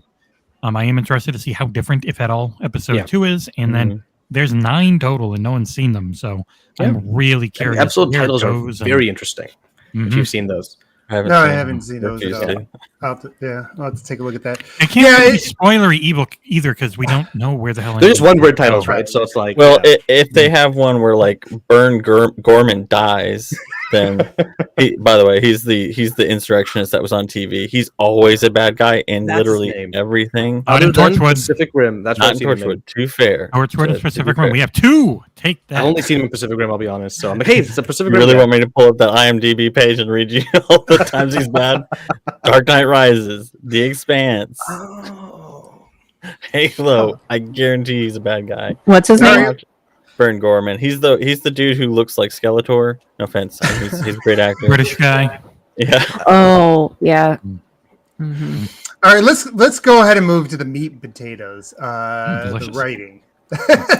I am interested to see how different, if at all, episode 2 is. And then there's 9 total and no one's seen them. So I'm really curious. The episode titles are very interesting if you've seen those. I haven't seen those at all. I'll have to take a look at that. It can't be spoilery either because we don't know where the hell. They're just one-word titles, right? So it's like, if they have one where like Gorman dies, then by the way, he's the insurrectionist that was on TV. He's always a bad guy in literally everything. Out in Torchwood, Pacific Rim. That's not in Torchwood. Too fair. Torchwood and Pacific Rim. We have 2. Take that. I've only seen him in Pacific Rim. I'll be honest. So I'm like, hey, it's a Pacific Rim. You really want me to pull up that IMDb page and read you all the times he's bad? Dark Knight Rises, The Expanse, Halo. I guarantee he's a bad guy. What's his name? Baron Gorman. He's the dude who looks like Skeletor. No offense, he's a great actor. British guy. Yeah. Oh yeah. All right, let's go ahead and move to the meat and potatoes. The writing.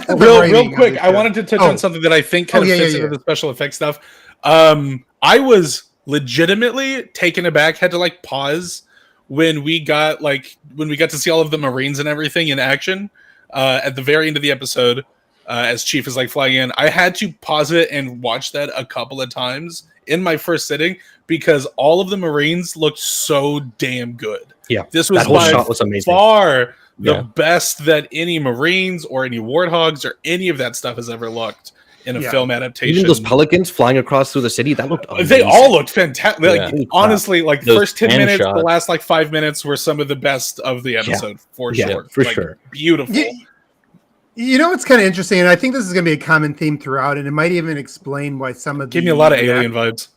Real quick, I wanted to touch on something that I think kind of fits into the special effects stuff. I was legitimately taken aback, had to like pause when we got to see all of the Marines and everything in action at the very end of the episode as Chief is like flying in. I had to pause it and watch that a couple of times in my first sitting because all of the Marines looked so damn good. Yeah, this was that whole shot was amazing. Far the best that any Marines or any Warthogs or any of that stuff has ever looked in a film adaptation. Even those pelicans flying across through the city, that looked amazing. They all looked fantastic. Like, honestly, like those first 10 minutes, the last like 5 minutes were some of the best of the episode for sure. For like, sure. Beautiful. You know what's kind of interesting, and I think this is going to be a common theme throughout, and it might even explain why some of give me a lot of alien vibes.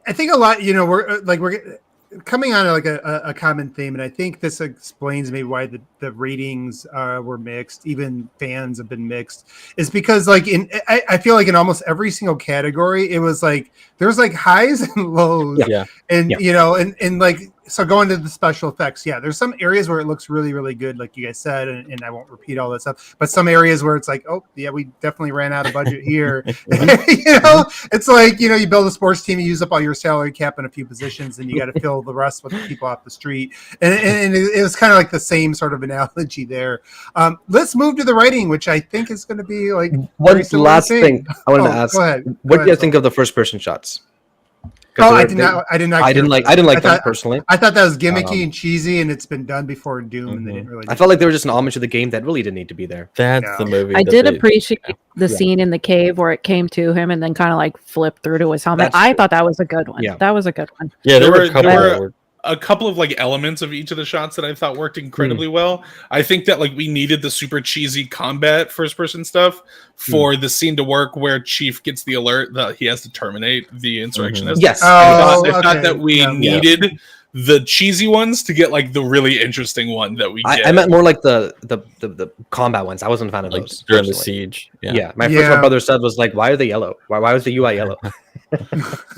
I think a lot, we're coming on like a common theme, and I think this explains maybe why the ratings were mixed. Even fans have been mixed. Is because like I feel like in almost every single category, it was like there's like highs and lows, and you know, and like so going to the special effects, there's some areas where it looks really really good, like you guys said, and I won't repeat all that stuff. But some areas where it's like, oh yeah, we definitely ran out of budget here. You know, it's like you build a sports team, you use up all your salary cap in a few positions, and you got to fill the rest with the people off the street. And it was kind of like the same sort of analogy there. Let's move to the writing, which I think is going to be like one last thing I wanted to ask. Go ahead. What do you think of the first person shots? Oh, I didn't like them personally. I thought that was gimmicky and cheesy, and it's been done before in Doom, and they didn't really. I felt like they were just an homage to the game that really didn't need to be there. That's the movie. I did appreciate the scene in the cave where it came to him and then kind of like flipped through to his helmet. I thought that was a good one. Yeah. That was a good one. Yeah, there were a couple of like elements of each of the shots that I thought worked incredibly well. I think that like we needed the super cheesy combat first person stuff for the scene to work where Chief gets the alert that he has to terminate the insurrectionists. Yes. I thought that we needed the cheesy ones to get like the really interesting one that we get. I meant more like the combat ones. I wasn't a fan of those during the siege. My brother said was like, why are they yellow? Why was the UI yellow?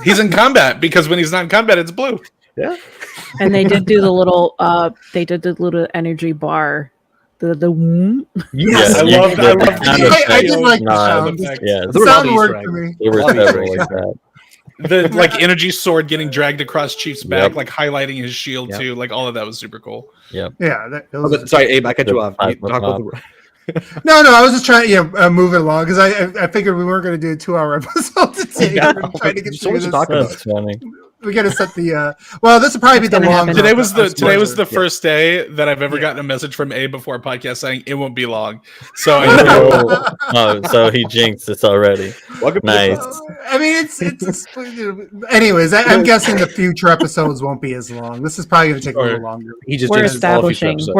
He's in combat because when he's not in combat, it's blue. Yeah. And they did do the little energy bar. Yes, I love that. I did like the sound. Yeah, the sound worked for me. There were several like that. The like energy sword getting dragged across Chief's back, like highlighting his shield too. Like all of that was super cool. Yep. Yeah. Sorry, Abe, I cut you off. You talk about No, I was just trying to move it along because I figured we weren't going to do a 2-hour episode today. We're trying to get through this. That's funny. We got to set the. Well, this will probably be the long. Today was the first day that I've ever gotten a message from Abe before a podcast saying it won't be long. So so he jinxed us already. Nice. I mean, it's anyways. I'm guessing the future episodes won't be as long. This is probably going to take a little longer. We're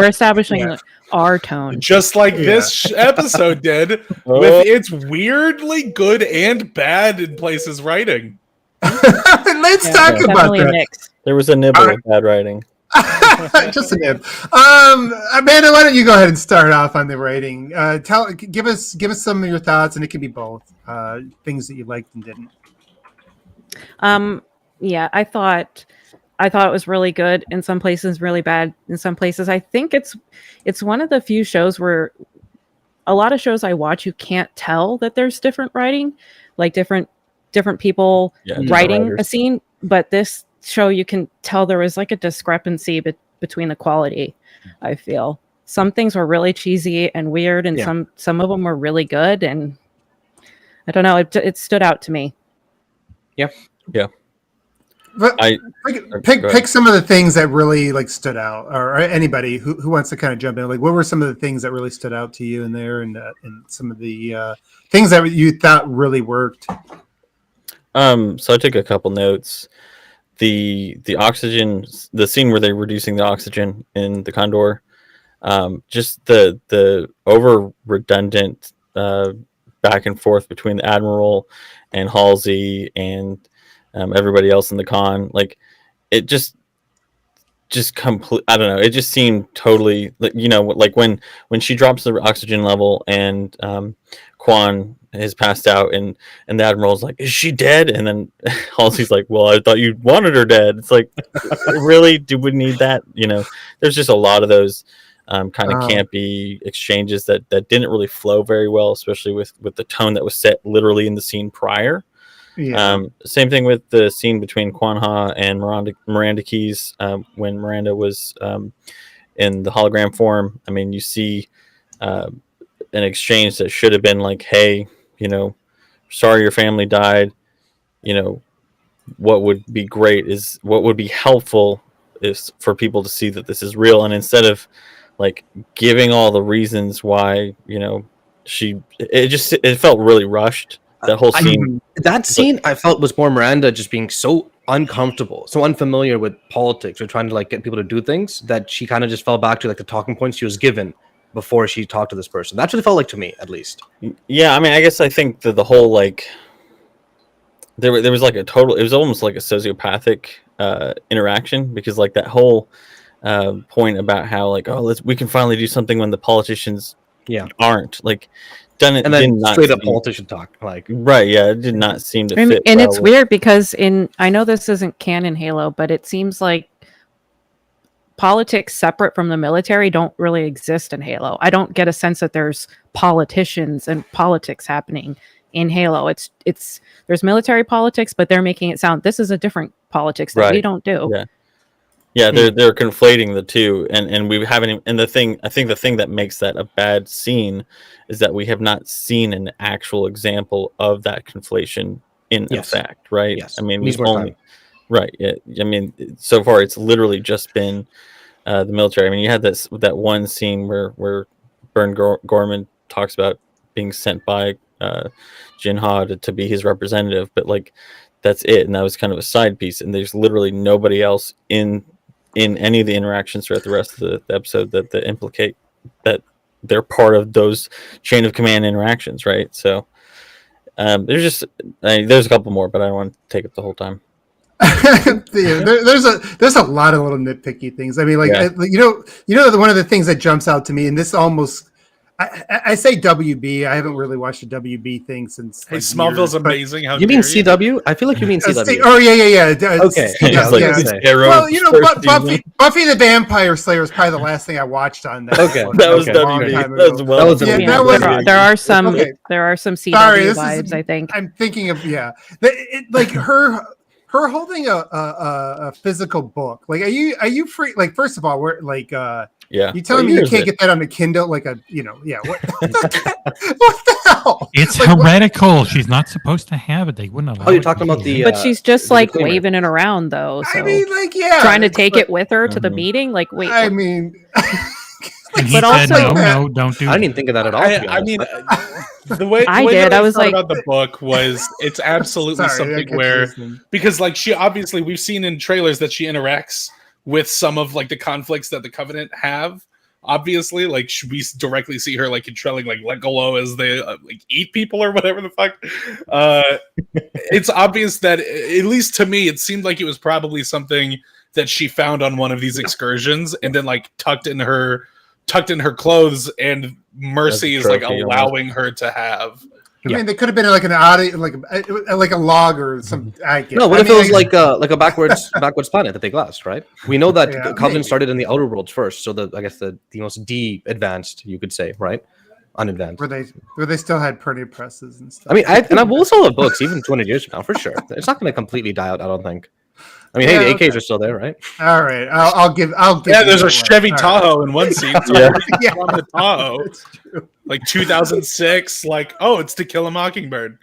establishing our tone, just like this episode did with its weirdly good and bad in places writing. Let's talk about that. There was a nibble of bad writing. Just a nib. Amanda, why don't you go ahead and start off on the writing? Give us some of your thoughts, and it can be both things that you liked and didn't. Yeah, I thought it was really good in some places, really bad in some places. I think it's one of the few shows where a lot of shows I watch, you can't tell that there's different writing, like different people writing a scene, but this show you can tell there was like a discrepancy between the quality. I feel some things were really cheesy and weird, and some of them were really good, and I don't know, it stood out to me. But pick some of the things that really like stood out, or anybody who wants to kind of jump in. Like, what were some of the things that really stood out to you in there, and some of the things that you thought really worked? So I took a couple notes. The oxygen, the scene where they're reducing the oxygen in the Condor, just the over redundant back and forth between the Admiral and Halsey and everybody else in the con, like it just complete. I don't know. It just seemed totally like when she drops the oxygen level and Quan has passed out and the Admiral's like, is she dead? And then Halsey's like, well, I thought you wanted her dead. It's like, really? Do we need that? There's just a lot of those kind of campy exchanges that didn't really flow very well, especially with the tone that was set literally in the scene prior. Same thing with the scene between Quan Ha and Miranda Keys when Miranda was in the hologram form. I mean, you see an exchange that should have been like, hey, sorry your family died. What would be great is what would be helpful is for people to see that this is real. And instead of like giving all the reasons why, it felt really rushed. That whole scene. I felt was more Miranda just being so uncomfortable, so unfamiliar with politics or trying to like get people to do things that she kind of just fell back to like the talking points she was given before she talked to this person. That's what it felt like to me, at least. Yeah, I mean, I guess I think that the whole like there was like it was almost like a sociopathic interaction, because like that whole point about how like, oh, we can finally do something when the politicians aren't like done it, and then straight up politician talk, like right, yeah, it did not seem to fit. And it's weird because I know this isn't canon Halo, but it seems like politics separate from the military don't really exist in Halo. I don't get a sense that there's politicians and politics happening in Halo. It's there's military politics, but they're making it sound this is a different politics that we don't do. Yeah, they're conflating the two, and we haven't. And I think the thing that makes that a bad scene is that we have not seen an actual example of that conflation in effect, right? Yes. I mean, we've only right. Yeah, I mean, so far it's literally just been the military. I mean, you had that one scene where Baron Gorman talks about being sent by Jinha to be his representative, but like that's it, and that was kind of a side piece. And there's literally nobody else in any of the interactions throughout the rest of the episode that implicate that they're part of those chain of command interactions, right? So there's a couple more, but I don't want to take up the whole time. There's a lot of little nitpicky things. I mean, like one of the things that jumps out to me, and this almost I say WB. I haven't really watched a WB thing since. Hey, Smallville's amazing. How you mean CW? I feel like you mean CW. Oh yeah. Okay. Well, Buffy the Vampire Slayer is probably the last thing I watched on that. Okay, that was WB. There are some CW vibes. I think I'm thinking of like her holding a physical book. Like, are you free? Like, first of all, we're like. You telling me you can't get that on the Kindle? Like what the hell? It's like, heretical. She's not supposed to have it. They wouldn't allow. Oh, you're talking about the. But she's just like waving it around, though. So. I mean, like, trying to take it with her to the meeting. Like, wait. I mean, but also, no, don't do. I didn't even think of that at all. I mean, the way I was like about the book was it's absolutely something where because like she obviously we've seen in trailers that she interacts with some of like the conflicts that the Covenant have. Obviously, like we directly see her like controlling like Legolo as they like eat people or whatever the fuck. It's obvious that at least to me, it seemed like it was probably something that she found on one of these excursions and then like tucked in her clothes, and Mercy is like allowing her to have. I mean, they could have been like an audio, like a log or some. No, what if it was like a backwards planet that they glassed, right? We know that Covenant started in the outer worlds first, so I guess the most advanced, you could say, right? Unadvanced. Where they still had printing presses and stuff. I mean, I've also have books even 200 years from now for sure. It's not going to completely die out, I don't think. I mean, the AKs are still there, right? All right, I'll give. Yeah, there's a Chevy Tahoe in one scene. So on the Tahoe, it's true. Like 2006. Like, oh, it's To Kill a Mockingbird.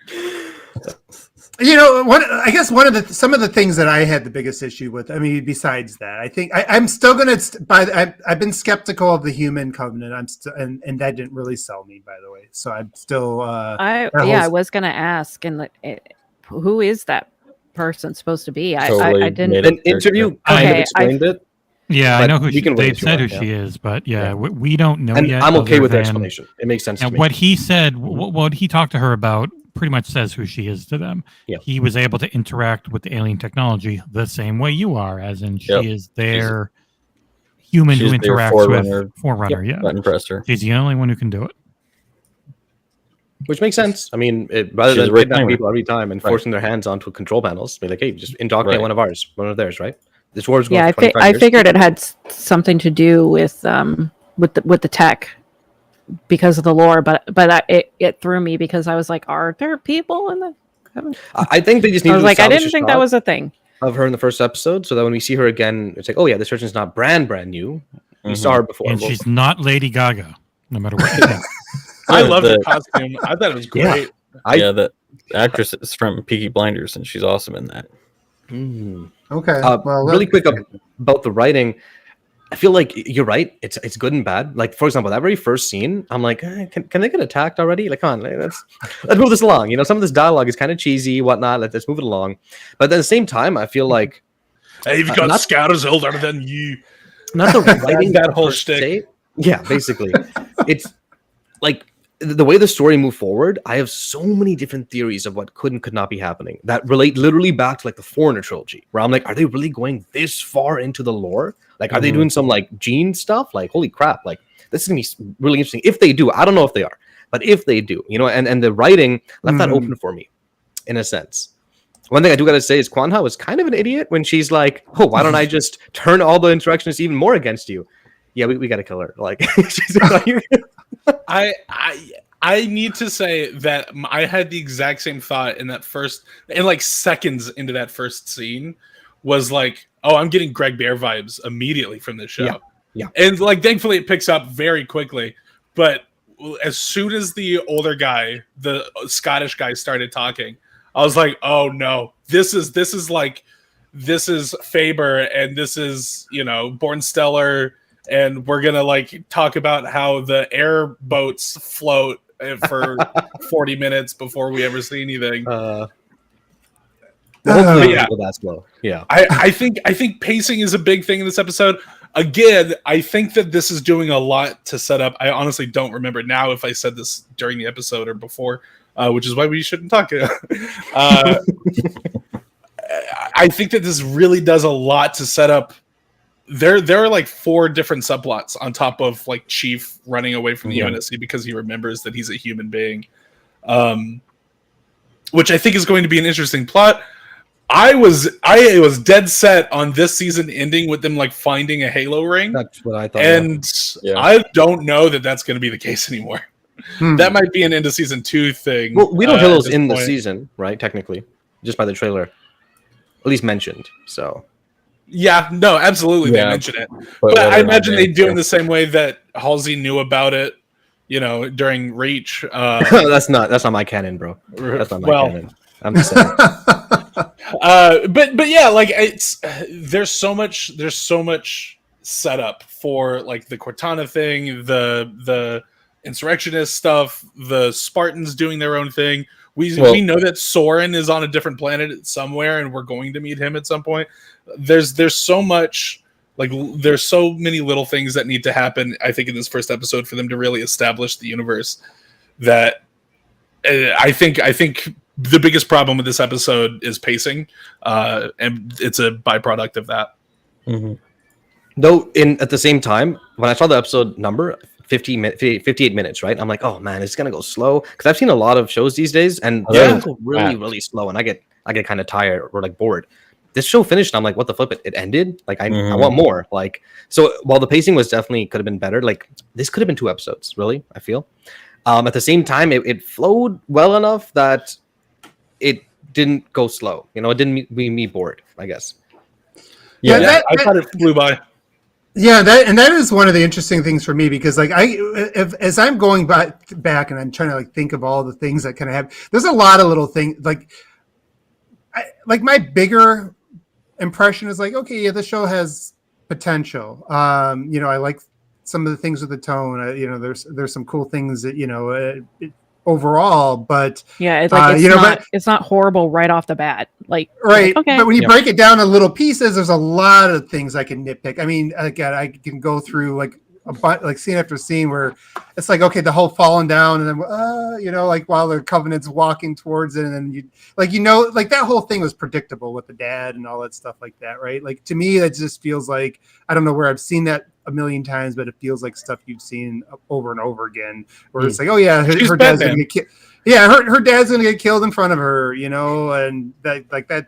I guess some of the things that I had the biggest issue with. I mean, besides that, I think I'm still gonna. I've been skeptical of the Human Covenant. And that didn't really sell me, by the way. So I'm still. I was gonna ask, and who is that person supposed to be? Totally I didn't an interview kind of explained it. Yeah, I know who they've said who she is, but we don't know yet. I'm okay with the explanation. It makes sense to me. What he said, what he talked to her about, pretty much says who she is to them. Yeah. He was able to interact with the alien technology the same way you are, as in she is their human who interacts with Forerunner. Yeah, that impressed her. She's the only one who can do it. Which makes sense. I mean, rather than kidnapping people every time and forcing their hands onto control panels, be like, hey, just indoctrinate one of theirs, right? This war's going I figured it had something to do with the tech because of the lore, but it threw me because I was like, are there people in the? I think they just need. I was like, I didn't think that was a thing of her in the first episode, so that when we see her again, it's like, oh yeah, this person's not brand new. We saw her before, and she's not Lady Gaga, no matter what you think. I love the costume. I thought it was great. The actress is from Peaky Blinders, and she's awesome in that. Okay. Really quick about the writing. I feel like you're right. It's good and bad. Like, for example, that very first scene, I'm like, can they get attacked already? Like, come on, let's move this along. Some of this dialogue is kind of cheesy, whatnot. Let's move it along. But at the same time, I feel like you've got scouters older than you. Not the writing that whole shtick. Yeah, basically, it's like the way the story moved forward, I have so many different theories of what could and could not be happening that relate literally back to like the Foreigner trilogy, where I'm like, are they really going this far into the lore? Like, are they doing some like gene stuff? Like, holy crap! Like, this is gonna be really interesting. If they do, I don't know if they are, but if they do, you know, and the writing left that open for me, in a sense. One thing I do gotta say is Kwanha was kind of an idiot when she's like, oh, why don't I just turn all the insurrectionists even more against you? Yeah, we gotta kill her. Like, she's like, I need to say that I had the exact same thought in like seconds into that first scene, was like, oh, I'm getting Greg Bear vibes immediately from this show. Yeah. And like, thankfully it picks up very quickly. But as soon as the older guy, the Scottish guy, started talking, I was like, oh no, this is Faber, and this is, you know, Born Stellar. And we're gonna like talk about how the airboats float for 40 minutes before we ever see anything. That's low. Yeah, I think pacing is a big thing in this episode. Again, I think that this is doing a lot to set up. I honestly don't remember now if I said this during the episode or before, which is why we shouldn't talk. I think that this really does a lot to set up. There are like 4 different subplots on top of like Chief running away from the UNSC because he remembers that he's a human being, which I think is going to be an interesting plot. I was dead set on this season ending with them like finding a Halo ring. That's what I thought. And I don't know that that's going to be the case anymore. That might be an end of season 2 thing. Well, we don't Halo's in the season, right? Technically, just by the trailer, at least mentioned. So. Yeah, no, absolutely, they mention it. But I imagine they do in the same way that Halsey knew about it, you know, during Reach. That's not my canon, bro. That's not my canon. I'm just saying. But yeah, like there's so much setup for like the Cortana thing, the insurrectionist stuff, the Spartans doing their own thing. We know that Soren is on a different planet somewhere, and we're going to meet him at some point. There's so much, like there's so many little things that need to happen, I think, in this first episode for them to really establish the universe, that I think the biggest problem with this episode is pacing, and it's a byproduct of that. Though, at the same time, when I saw the episode number, 58 minutes, right? I'm like, oh man, it's gonna go slow, because I've seen a lot of shows these days, and they go really slow, and I get kind of tired or like bored. This show finished, and I'm like, what the flip? It ended. Like I want more. Like, so while the pacing was definitely could have been better, like this could have been 2 episodes. Really, I feel. At the same time, it flowed well enough that it didn't go slow. You know, it didn't make me bored, I guess. Yeah, I thought it flew by. Yeah, that is one of the interesting things for me, because like as I'm going back and I'm trying to like think of all the things that kind of have, there's a lot of little things like my bigger impression is like, okay, yeah, the show has potential. You know, I like some of the things with the tone. You know, there's some cool things that, you know, overall, but yeah, it's like it's not horrible right off the bat. Like, right, okay. But when you break it down to little pieces, there's a lot of things I can nitpick. I mean, again, I can go through like scene after scene where it's like, okay, the whole falling down, and then you know, like while the Covenant's walking towards it, and then that whole thing was predictable with the dad and all that stuff like that, right? Like, to me, that just feels like, I don't know where I've seen that a million times, but it feels like stuff you've seen over and over again, where it's like, oh yeah, her dad's gonna get killed. Yeah, her dad's gonna get killed in front of her, you know, and that.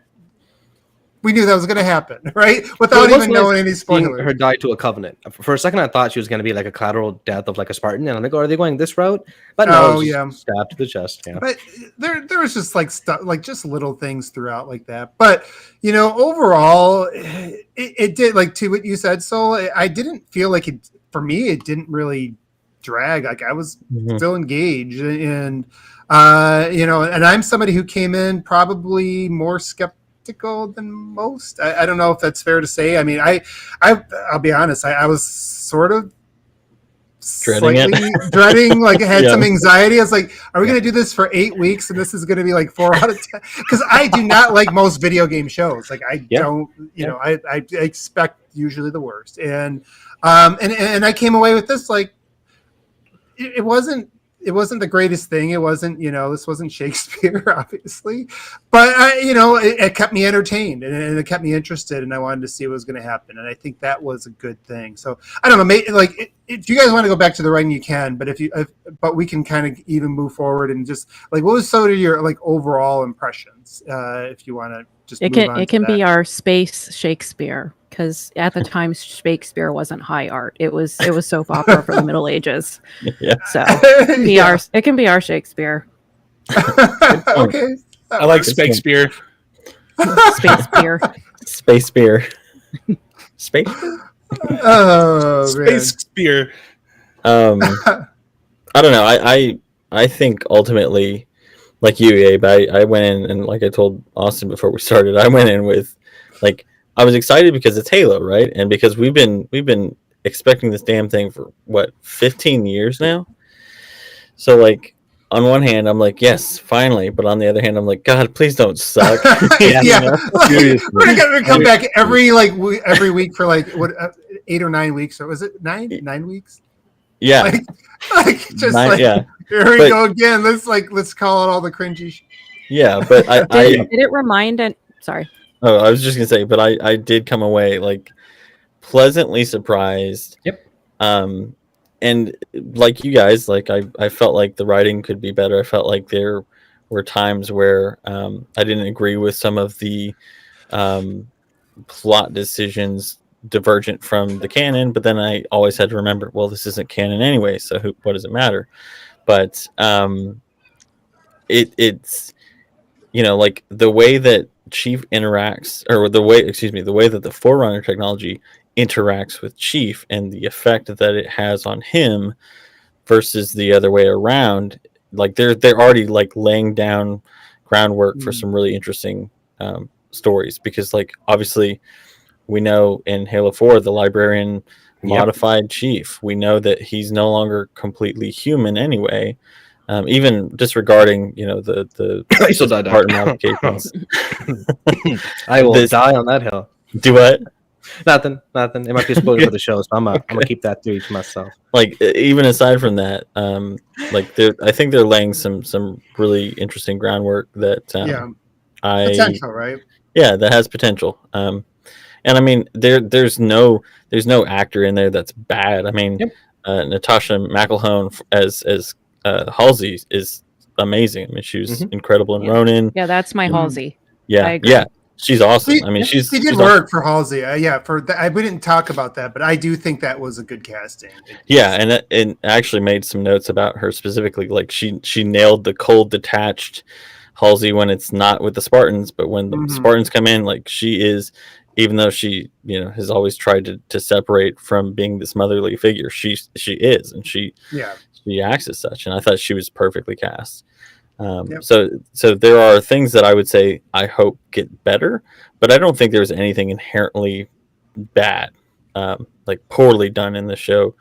We knew that was going to happen, right? Without even knowing any spoilers. Her die to a Covenant. For a second, I thought she was going to be like a collateral death of like a Spartan, and I'm like, oh, are they going this route? But no, stabbed to the chest. Yeah. But there was just like stuff, like just little things throughout like that. But you know, overall, it did, like, to what you said. So I didn't feel like it. For me, it didn't really drag. Like, I was still engaged, and you know, and I'm somebody who came in probably more skeptical than most. I don't know if that's fair to say. I mean, I'll be honest. I was sort of dreading, like I had some anxiety. I was like, are we going to do this for 8 weeks and this is going to be like 4 out of 10? Because I do not like most video game shows. Like, I don't, you know, I expect usually the worst. And I came away with this, like, it wasn't it wasn't the greatest thing. It wasn't, this wasn't Shakespeare, obviously, but it kept me entertained and it kept me interested, and I wanted to see what was going to happen. And I think that was a good thing. So I don't know, if you guys want to go back to the writing, you can, but but we can kind of even move forward and just like, what was sort of your like overall impressions? If you want to just, it can be our space Shakespeare. Because at the time Shakespeare wasn't high art; it was soap opera from the Middle Ages. Yeah. So it can be our Shakespeare. Okay, I like Shakespeare. Space beer. Space beer. Space. oh Space beer. I don't know. I think ultimately, like you, Abe, I went in and like I told Austin before we started, I went in with like. I was excited because it's Halo, right? And because we've been expecting this damn thing for what, 15 years now. So like on one hand, I'm like, yes, finally, but on the other hand, I'm like, God, please don't suck. yeah. We're gonna come back every week for like what 8 or 9 weeks, or was it 9 weeks? Yeah, here we go again. Let's call it all the cringy. Yeah, but did it remind? Sorry. Oh, I was just gonna say, but I did come away like pleasantly surprised. Yep. And like you guys, like I felt like the writing could be better. I felt like there were times where I didn't agree with some of the plot decisions divergent from the canon, but then I always had to remember, well, this isn't canon anyway, so what does it matter? But it's like the way that Chief interacts, or the way that the Forerunner technology interacts with Chief and the effect that it has on him versus the other way around, like they're already like laying down groundwork for some really interesting stories, because like obviously we know in Halo 4 the librarian modified Chief. We know that he's no longer completely human anyway. Even disregarding, the Spartan modifications. I will die on that hill. Do what? Nothing. It might be a spoiler for the show, so I'm gonna keep that theory to myself. Like even aside from that, I think they're laying some really interesting groundwork that potential, right? Yeah, that has potential. And I mean, there's no actor in there that's bad. I mean, Natasha McElhone as Halsey is amazing. I mean, she was incredible in Ronin. Yeah, that's my Halsey. Yeah, she's awesome. I mean, she did work for Halsey. We didn't talk about that, but I do think that was a good casting. Yeah, and I actually made some notes about her specifically. Like she nailed the cold, detached Halsey when it's not with the Spartans, but when the Spartans come in, like she is. Even though she, has always tried to separate from being this motherly figure, she is, and she acts as such. And I thought she was perfectly cast. So there are things that I would say I hope get better, but I don't think there's anything inherently bad, like poorly done in the show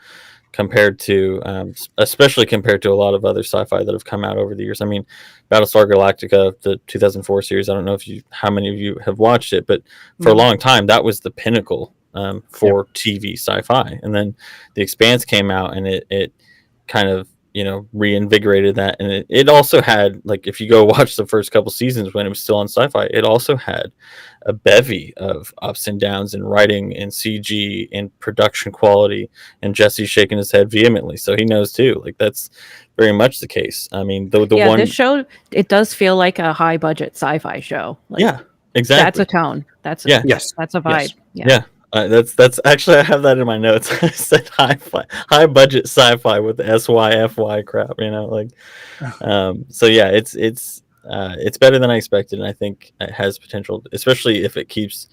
compared to, especially compared to a lot of other sci-fi that have come out over the years. I mean, Battlestar Galactica, the 2004 series, I don't know how many of you have watched it, but for a long time, that was the pinnacle for TV sci-fi. And then The Expanse came out, and it kind of, reinvigorated that. And it also had, like, if you go watch the first couple seasons when it was still on sci-fi, it also had a bevy of ups and downs in writing and CG and production quality. And Jesse's shaking his head vehemently, so he knows too. Like, that's very much the case. I mean, this show, it does feel like a high budget sci-fi show. Like, yeah, exactly. That's a tone. That's a vibe. Yeah. That's actually, I have that in my notes. I said high budget sci-fi with the SYFY crap, so yeah, it's better than I expected, and I think it has potential, especially if it keeps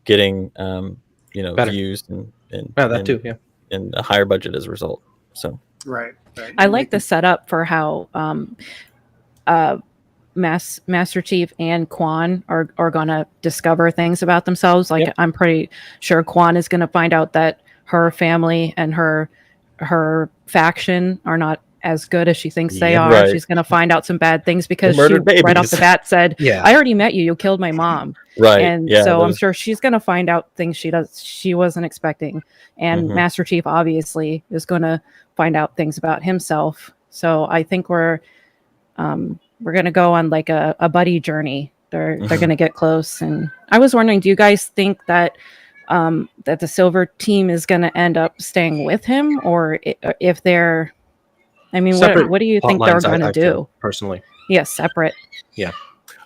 getting better views and that too, and a higher budget as a result. So right. I like the setup for how Master Chief and Quan are going to discover things about themselves. Like, I'm pretty sure Quan is going to find out that her family and her faction are not as good as she thinks they are. Right. She's going to find out some bad things because she right off the bat said, I already met you killed my mom. Right. And so I'm sure she's going to find out things she wasn't expecting. And Master Chief obviously is going to find out things about himself So I think we're going to go on like a buddy journey. They're going to get close. And I was wondering, do you guys think that that the Silver team is going to end up staying with him, or if they're, I mean, what do you think they're going to do? Personally, separate. Yeah.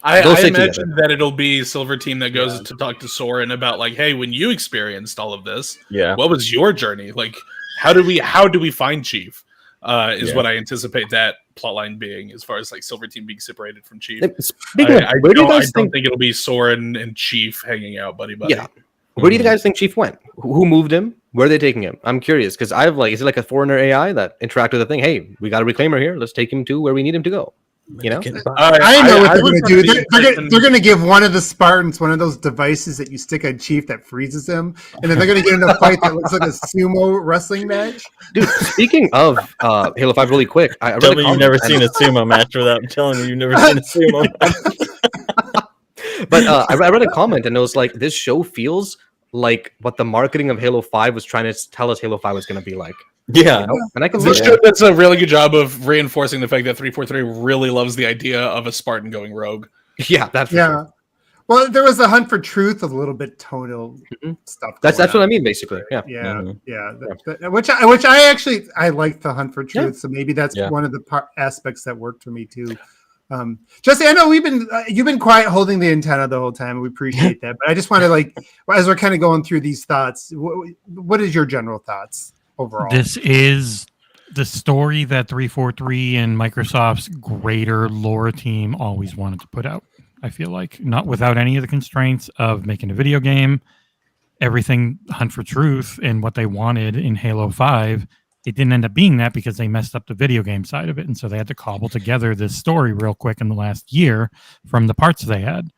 I imagine that it'll be Silver Team that goes to talk to Soren about like, hey, when you experienced all of this, what was your journey? Like, how do we find Chief? Is what I anticipate that plotline being, as far as like Silver Team being separated from Chief. I don't think it'll be Soren and Chief hanging out buddy. Yeah. Where do you guys think Chief went? Who moved him? Where are they taking him? I'm curious because is it like a foreigner AI that interacted with the thing? Hey, we got a reclaimer here. Let's take him to where we need him to go. You know, I know what they're going to do. They're going to give one of the Spartans one of those devices that you stick on Chief that freezes him, and then they're going to get in a fight that looks like a sumo wrestling match. Dude, speaking of Halo 5, really quick, tell me you've never seen a sumo match without. I'm telling you, you've never seen a sumo match. But I read a comment, and it was like, this show feels like what the marketing of Halo 5 was trying to tell us Halo 5 was going to be like. Yeah, you know? And I can this show does a really good job of reinforcing the fact that 343 really loves the idea of a Spartan going rogue. Yeah, that's for sure. Well, there was a hunt for truth, a little bit tonal stuff. That's what I mean, basically. Yeah, which I actually liked the hunt for truth. So maybe that's one of the aspects that worked for me too. Jesse, I know you've been quiet holding the antenna the whole time. We appreciate that, but I just want to as we're kind of going through these thoughts, what is your general thoughts overall? This is the story that 343 and Microsoft's greater lore team always wanted to put out. I feel like not without any of the constraints of making a video game, everything Hunt for Truth and what they wanted in Halo 5. It didn't end up being that because they messed up the video game side of it. And so they had to cobble together this story real quick in the last year from the parts they had.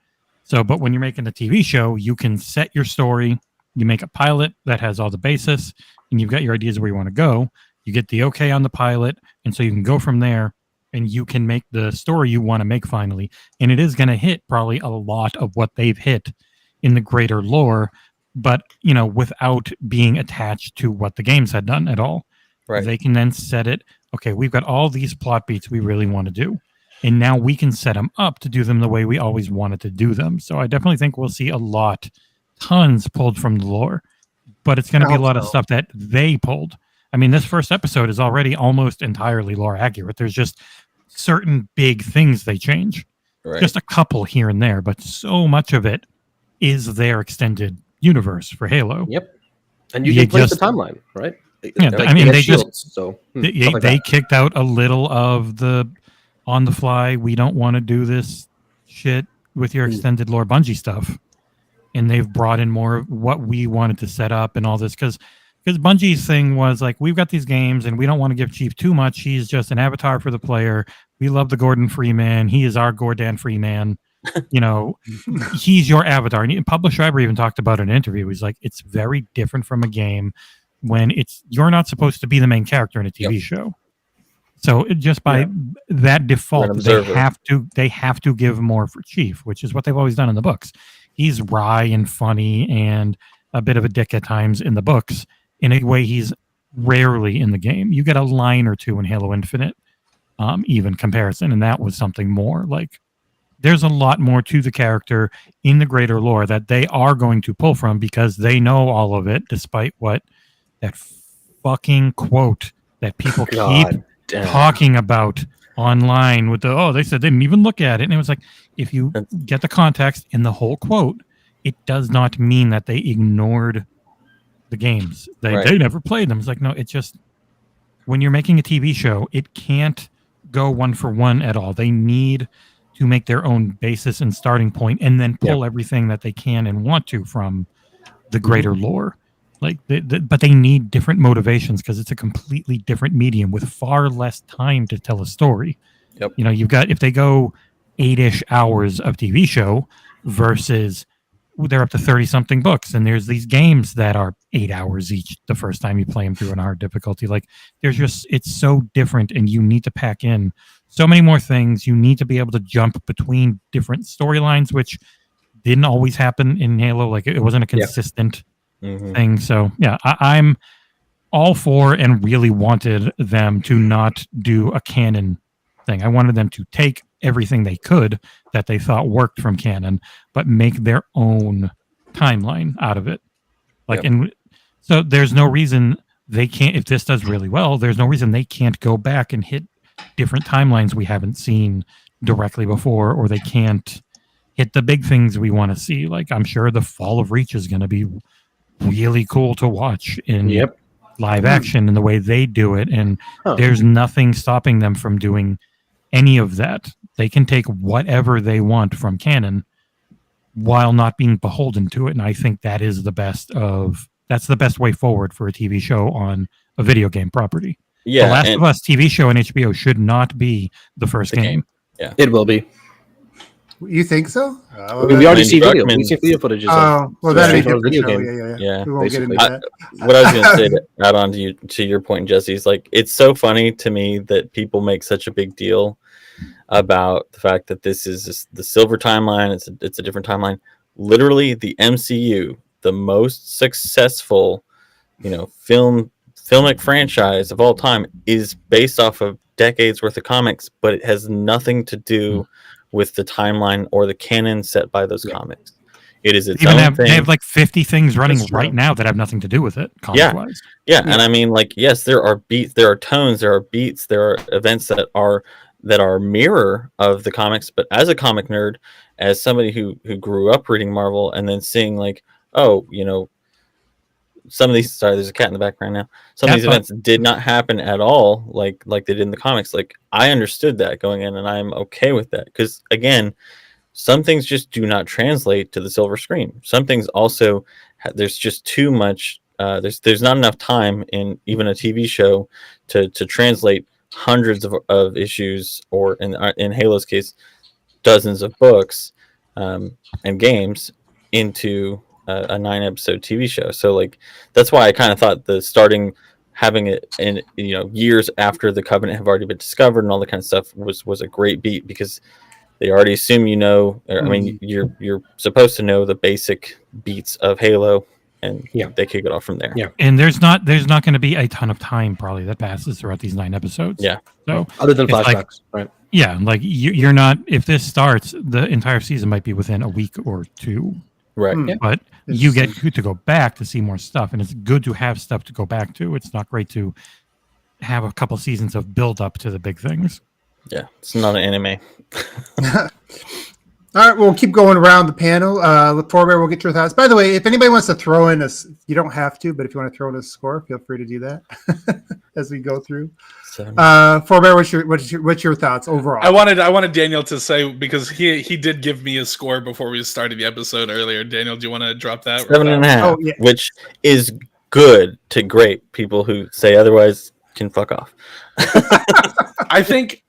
So, but when you're making a TV show, you can set your story, you make a pilot that has all the basis, and you've got your ideas where you want to go. You get the okay on the pilot, and so you can go from there, and you can make the story you want to make finally. And it is going to hit probably a lot of what they've hit in the greater lore, but, without being attached to what the games had done at all. Right. They can then set it, okay, we've got all these plot beats we really want to do. And now we can set them up to do them the way we always wanted to do them. So I definitely think we'll see tons pulled from the lore. But it's going to be a lot of stuff that they pulled. I mean, this first episode is already almost entirely lore accurate. There's just certain big things they change. Right. Just a couple here and there, but so much of it is their extended universe for Halo. Yep. And you can place the timeline, right? Yeah, I mean, they kicked out a little of the on the fly. We don't want to do this shit with your extended lore Bungie stuff, and they've brought in more of what we wanted to set up and all this because Bungie's thing was like, we've got these games and we don't want to give Chief too much. He's just an avatar for the player. We love the Gordon Freeman. He is our Gordon Freeman. He's your avatar. And Publisher Schreiber even talked about it in an interview. He's like, it's very different from a game when you're not supposed to be the main character in a TV show. So just by that default, they have to give more for Chief, which is what they've always done in the books. He's wry and funny and a bit of a dick at times in the books. In a way, he's rarely in the game. You get a line or two in Halo Infinite, even comparison, and that was something more. Like, there's a lot more to the character in the greater lore that they are going to pull from because they know all of it, despite what that fucking quote that people keep talking about online with they said they didn't even look at it. And it was like, if you get the context in the whole quote, it does not mean that they ignored the games. They never played them. It's like, no, it's just when you're making a TV show, it can't go one for one at all. They need to make their own basis and starting point and then pull everything that they can and want to from the greater lore. Like, but they need different motivations because it's a completely different medium with far less time to tell a story. Yep. You've got, if they go 8-ish hours of TV show versus they're up to 30-something books, and there's these games that are 8 hours each the first time you play them through an hard difficulty. Like, it's so different, and you need to pack in so many more things. You need to be able to jump between different storylines, which didn't always happen in Halo. Like, it wasn't a consistent thing. So, I'm all for and really wanted them to not do a canon thing. I wanted them to take everything they could that they thought worked from canon, but make their own timeline out of it. And so there's no reason they can't, if this does really well, there's no reason they can't go back and hit different timelines we haven't seen directly before, or they can't hit the big things we want to see. Like, I'm sure the Fall of Reach is going to be really cool to watch in live action and the way they do it. And there's nothing stopping them from doing any of that. They can take whatever they want from canon while not being beholden to it. And I think that is that's the best way forward for a TV show on a video game property. Yeah, The Last of Us TV show on HBO should not be the first game. Yeah, it will be. You think so? We already see video. We see video footage. Well, that'd be a video video game. game. Yeah. We won't get into that. What I was going to say to add on to your point, Jesse, is like, it's so funny to me that people make such a big deal about the fact that this is the silver timeline. It's a different timeline. Literally, the MCU, the most successful, filmic franchise of all time, is based off of decades worth of comics, but it has nothing to do with the timeline or the canon set by those comics. It is its own thing. They have like 50 things running right now that have nothing to do with it. Comic-wise. Yeah. And I mean, like, yes, there are beats, there are tones, there are beats, there are events that are mirror of the comics. But as a comic nerd, as somebody who grew up reading Marvel and then seeing like, some of these, sorry, there's a cat in the background now. Some of these events did not happen at all like they did in the comics. Like, I understood that going in, and I'm okay with that. Because, again, some things just do not translate to the silver screen. Some things also, there's just too much, there's not enough time in even a TV show to translate hundreds of issues, or in Halo's case, dozens of books and games into a 9-episode TV show. So like, that's why I kind of thought having it in years after the Covenant have already been discovered and all that kind of stuff was a great beat, because they already assume I mean, you're supposed to know the basic beats of Halo, and they kick it off from there. Yeah, and there's not going to be a ton of time probably that passes throughout these 9 episodes. Yeah, so other than flashbacks, right? Yeah, like you're not. If this starts, the entire season might be within a week or two. Right. But you get to go back to see more stuff, and it's good to have stuff to go back to. It's not great to have a couple seasons of build up to the big things. Yeah, it's not an anime. All right, we'll keep going around the panel. Pfhorbear, we'll get your thoughts. By the way, if anybody wants to throw in you don't have to, but if you want to throw in a score, feel free to do that as we go through. Pfhorbear, what's your thoughts overall? I wanted Daniel to say, because he did give me a score before we started the episode earlier. Daniel, do you want to drop that? 7.5, which is good to great. People who say otherwise can fuck off. I think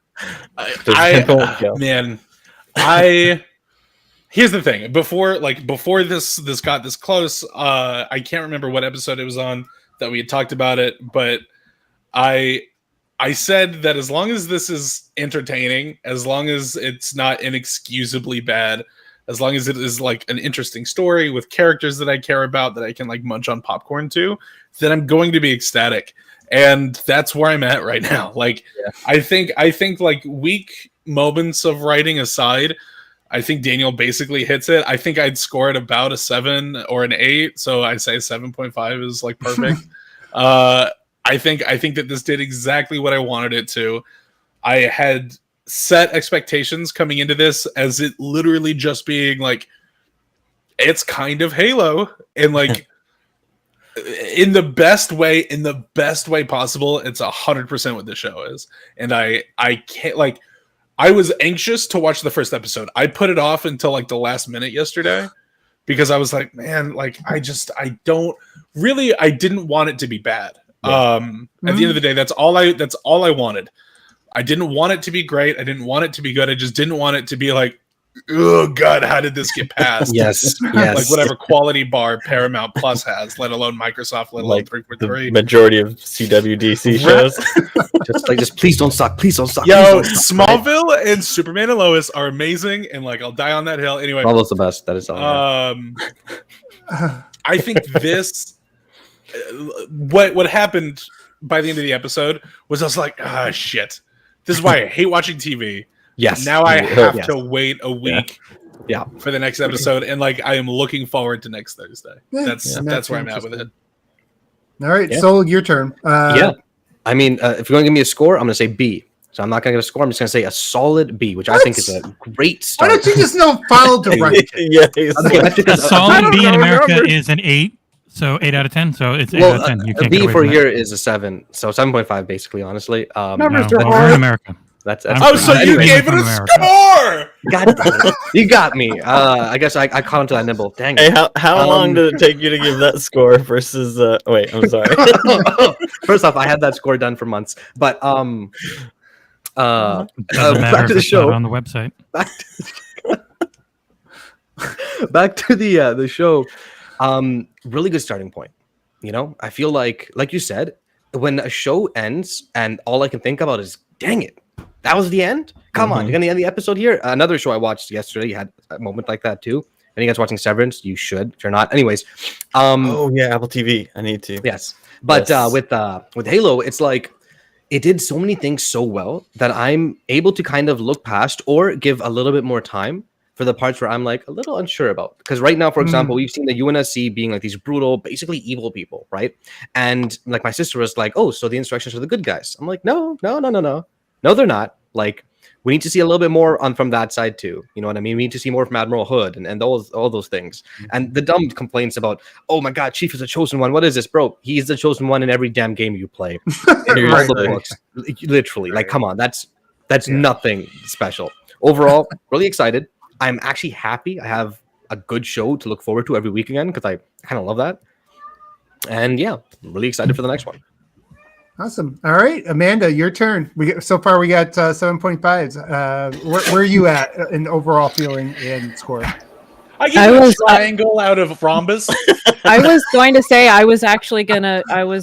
here's the thing. Before this got this close, I can't remember what episode it was on that we had talked about it, but I said that as long as this is entertaining, as long as it's not inexcusably bad, as long as it is like an interesting story with characters that I care about, that I can like munch on popcorn to, then I'm going to be ecstatic. And that's where I'm at right now. Like, I think like weak moments of writing aside, I think Daniel basically hits it. I think I'd score it about a 7 or an 8. So I say 7.5 is like perfect. I think that this did exactly what I wanted it to. I had set expectations coming into this as it literally just being like, it's kind of Halo, and like in the best way possible. It's 100% what the show is. And I can't, like, I was anxious to watch the first episode. I put it off until like the last minute yesterday, because I was like, man, like I didn't want it to be bad. At the end of the day, that's all I wanted. I didn't want it to be great. I didn't want it to be good. I just didn't want it to be like, oh God, how did this get passed? yes. Like whatever quality bar Paramount Plus has, let alone Microsoft, let alone Like 343. the majority of CWDC shows. just please don't suck. Please don't suck. Yo, Smallville and Superman and Lois are amazing, and like I'll die on that hill. Anyway, Smallville's the best. That is all. I think this what happened by the end of the episode was I was like, ah, shit. This is why I hate watching TV. Yes. Now I have to wait a week for the next episode, and like I am looking forward to next Thursday. That's where I'm at with it. All right, Soul, your turn. I mean, if you're going to give me a score, I'm going to say B. So I'm not going to give a score. I'm just going to say a solid B, which I think is a great start. Why don't you just follow directions? A solid B in America is an 8. So 8 out of 10. So it's 8 out of 10. You can't B for here is a 7. So 7.5, basically, honestly. We're in America. That's so you gave it a score! You got me. I guess I caught onto that nibble. Dang Hey, it. how long did it take you to give that score versus? Wait, I'm sorry. First off, I had that score done for months, but Doesn't back matter to if the it's show. not on the website. Back to the show. Really good starting point. You know, I feel like you said, when a show ends and all I can think about is, dang it, that was the end? Come on, you're gonna end the episode here. Another show I watched yesterday had a moment like that too. And you guys watching Severance? You should. If you're not, anyways. Oh yeah, Apple TV. I need to. Yes, but with Halo, it's like it did so many things so well that I'm able to kind of look past or give a little bit more time for the parts where I'm like a little unsure about. Because right now, for example, we've seen the UNSC being like these brutal, basically evil people, right? And like my sister was like, "Oh, so the instructions are the good guys." I'm like, no, they're not. Like, we need to see a little bit more from that side too. You know what I mean? We need to see more from Admiral Hood and all those things. And the dumb complaints about, oh my God, Chief is the chosen one. What is this, bro? He's the chosen one in every damn game you play. In all the books, literally. Like, come on, that's nothing special. Overall, really excited. I'm actually happy. I have a good show to look forward to every week again because I kind of love that. And yeah, I'm really excited for the next one. Awesome. All right, Amanda, your turn. So far we got 7.5s. Where are you at in overall feeling and score? I give it a triangle out of rhombus. I was going to say I was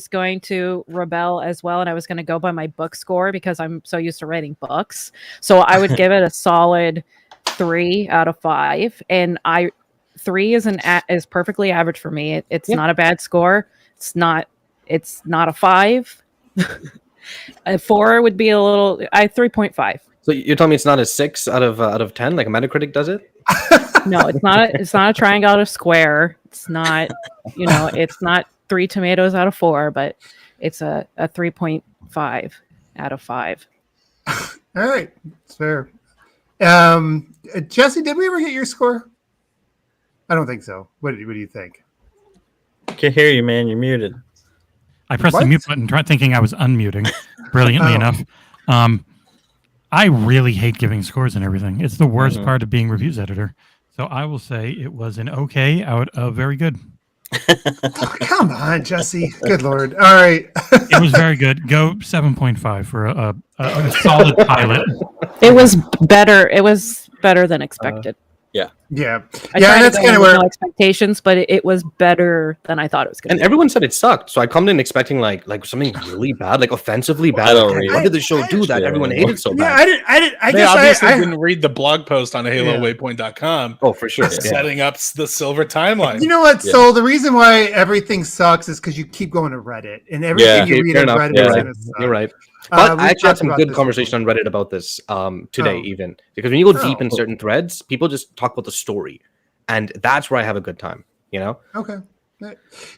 going to rebel as well, and I was going to go by my book score because I'm so used to writing books. So I would give it a solid 3 out of 5, and 3 is perfectly average for me. It's not a bad score. It's not a 5. A 4 would be a little. 3.5. So you're telling me it's not a 6 out of 10 like a Metacritic does it? No, it's not. It's not a triangle out of square. It's not. It's not 3 tomatoes out of 4, but it's a 3.5 out of 5. All right, it's fair. Jesse, did we ever get your score? I don't think so. What do you think? Can't hear you, man. You're muted. I pressed the mute button thinking I was unmuting brilliantly enough. I really hate giving scores and everything. It's the worst part of being reviews editor. So I will say it was an okay out of very good. Oh, come on, Jesse. Good Lord. All right. It was very good. Go 7.5 for a solid pilot. It was better. It was better than expected. Yeah. I that's kind of where no expectations, but it was better than I thought it was going to be. And everyone said it sucked, so I come in expecting like something really bad, like offensively bad. Why did the show do that? Everyone hated so bad. I didn't read the blog post on HaloWaypoint.com. Oh, for sure. Setting up the silver timeline. You know what? So the reason why everything sucks is because you keep going to Reddit, and everything you read on Reddit is going to suck. You're right. But I actually had some good conversation on Reddit about this today, even because when you go deep in certain threads, people just talk about the story, and that's where I have a good time. You know? Okay.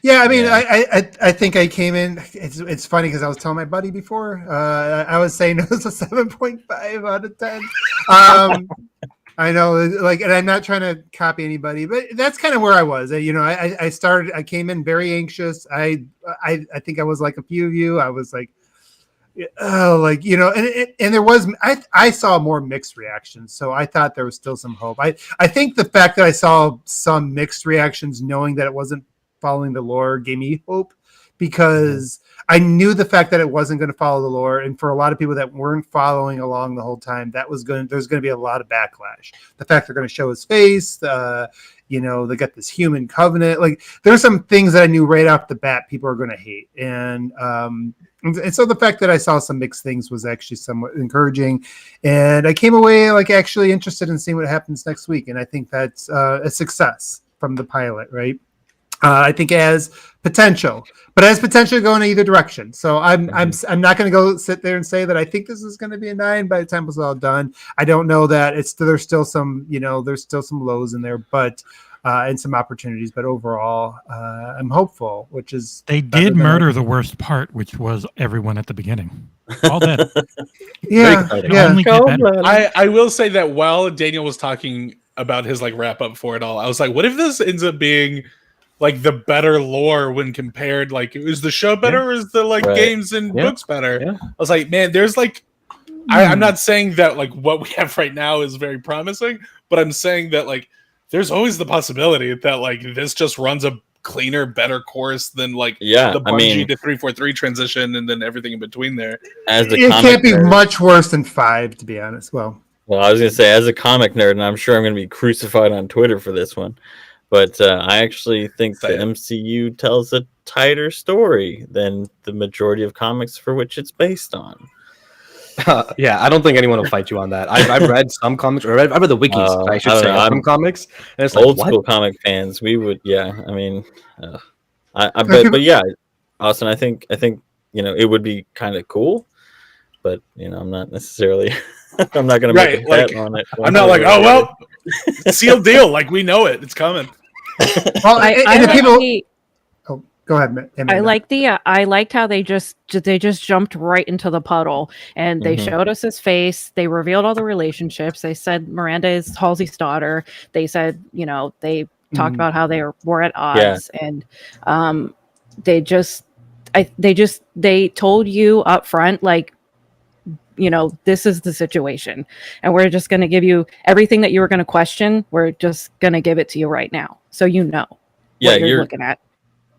Yeah, I mean, I think I came in. It's funny because I was telling my buddy before. I was saying it was a 7.5 out of 10. I know, and I'm not trying to copy anybody, but that's kind of where I was. I came in very anxious. I think I was like a few of you. I was like, and there was, I saw more mixed reactions. So I thought there was still some hope. I think the fact that I saw some mixed reactions, knowing that it wasn't following the lore, gave me hope, because I knew the fact that it wasn't going to follow the lore. And for a lot of people that weren't following along the whole time, there's going to be a lot of backlash. The fact they're going to show his face, they got this human covenant. Like, there's some things that I knew right off the bat people are going to hate. And so the fact that I saw some mixed things was actually somewhat encouraging. And I came away actually interested in seeing what happens next week. And I think that's a success from the pilot, right? I think it has potential, but it has potential to go in either direction. So I'm not going to go sit there and say that I think this is going to be a 9 by the time it's all done. I don't know that there's still some lows in there, but and some opportunities. But overall, I'm hopeful. Which is they did murder the worst part, which was everyone at the beginning. All dead. Yeah. I will say that while Daniel was talking about his like wrap up for it all, I was like, what if this ends up being like the better lore when compared? Like, is the show better or is the like games and books better? Yeah. I was like, man, there's like, I'm not saying that like what we have right now is very promising, but I'm saying that like there's always the possibility that like this just runs a cleaner, better course than like the Bungie to 343 transition and then everything in between there. It can't be much worse than 5, to be honest. Well, I was gonna say, as a comic nerd, and I'm sure I'm gonna be crucified on Twitter for this one, but I actually think the MCU tells a tighter story than the majority of comics for which it's based on. Yeah, I don't think anyone will fight you on that. I've read some comics, or I've read the wikis, I should say, some comics. And it's old like, school comic fans, we would, I mean, but yeah, Austin, I think it would be kind of cool, but I'm not necessarily. I'm not going to make a bet on it. I'm not like, oh well, sealed deal. Like we know it, it's coming. Well, go ahead. I liked how they just jumped right into the puddle and they showed us his face. They revealed all the relationships. They said Miranda is Halsey's daughter. They said, they talked about how they were at odds, and they told you up front, like, this is the situation, and we're just going to give you everything that you were going to question. We're just going to give it to you right now, so what you're looking at.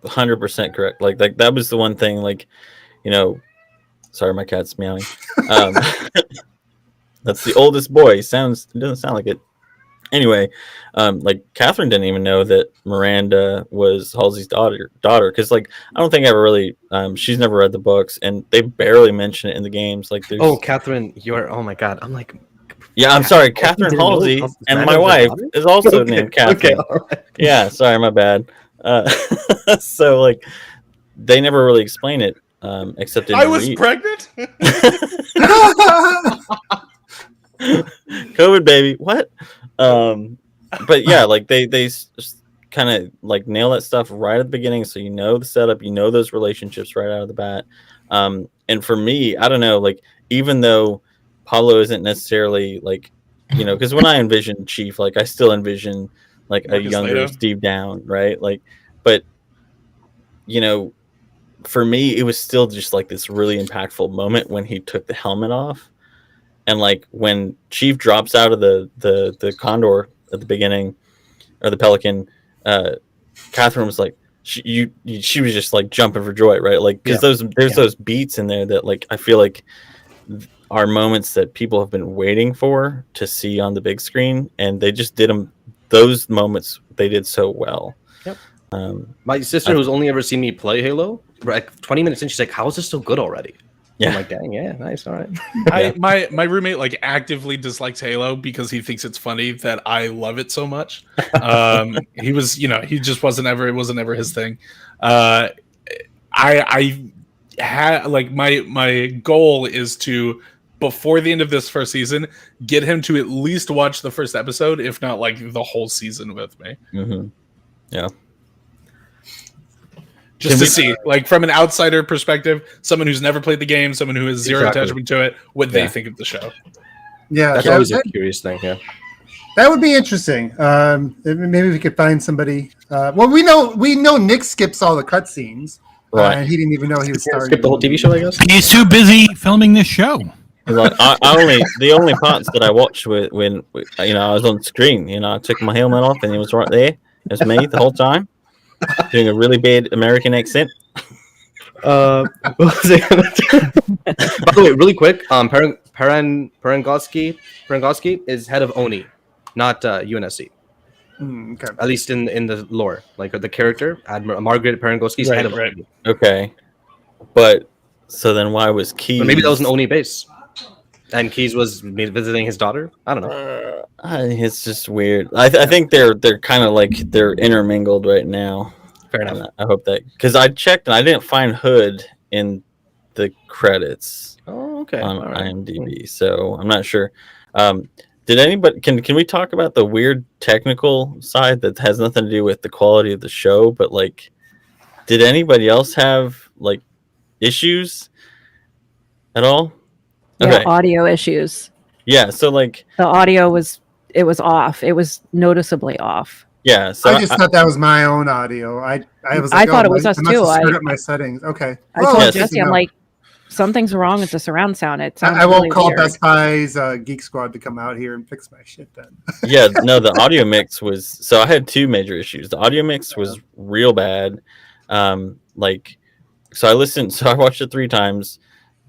100% correct. Like that was the one thing. Like, sorry, my cat's meowing. That's the oldest boy. It doesn't sound like it. Anyway, like Catherine didn't even know that Miranda was Halsey's daughter. Because like I don't think I ever really. She's never read the books, and they barely mention it in the games. Like, there's Catherine, oh my god, I'm like. Yeah, I'm sorry, Catherine Halsey, and my wife is also named Catherine. Okay, all right. Yeah, sorry, my bad. So like they never really explain it except in I was pregnant. COVID baby, what? But yeah, like they kind of like nail that stuff right at the beginning, so the setup, those relationships right out of the bat. And for me, I don't know, like even though Pablo isn't necessarily like because when I envision Chief, like I still envision like a younger Steve Down, right? Like, but for me, it was still just like this really impactful moment when he took the helmet off, and like when Chief drops out of the Condor at the beginning, or the Pelican, Catherine was like, she was just like jumping for joy, right? Like, because those beats in there that like I feel like are moments that people have been waiting for to see on the big screen, and they just did them. Those moments they did so well. Yep. My sister, who's only ever seen me play Halo, like 20 minutes in, she's like, "How is this so good already?" Yeah. I'm like, "Dang, yeah, nice, all right." My roommate like actively dislikes Halo because he thinks it's funny that I love it so much. He was, he just wasn't ever his thing. I had like my goal is to, before the end of this first season, get him to at least watch the first episode, if not like the whole season with me. Mm-hmm. Yeah. Just to see, like from an outsider perspective, someone who's never played the game, someone who has zero attachment to it, what they think of the show. Yeah, that's always a curious thing. Yeah, that would be interesting. Maybe we could find somebody. Well, we know Nick skips all the cutscenes. Right. He didn't even know he was starting. Skip the whole TV show, I guess. He's too busy filming this show. Like, the only parts that I watched when I was on screen. I took my helmet off and he was right there. It was me the whole time, doing a really bad American accent. What was it? By the way, really quick, Parangosky is head of Oni, not UNSC. Okay. At least in the lore, like the character, Margaret Parangosky is head of Oni. Okay, but so then why was Keys? Or maybe that was an Oni base, and Keys was visiting his daughter. I don't know. It's just weird. I think they're kind of like they're intermingled right now. Fair enough. I hope that, because I checked and I didn't find Hood in the credits Oh, okay. on All right. IMDb, so I'm not sure. Did anybody can we talk about the weird technical side that has nothing to do with the quality of the show, but like, did anybody else have like issues at all? Yeah, audio issues. Yeah, so like The audio was off. It was noticeably off. yeah, so I just thought that was my own audio. I was I like, thought it was us I must too. have screwed up my settings. Okay. I Well, told that's good Jesse, to I'm know. like, something's wrong with the surround sound. It sounds I won't really call weird. Best Buy's Geek Squad to come out here and fix my shit then. yeah, no, the audio mix was, so I had two major issues. The audio mix was real bad. Like, so I watched it 3 times.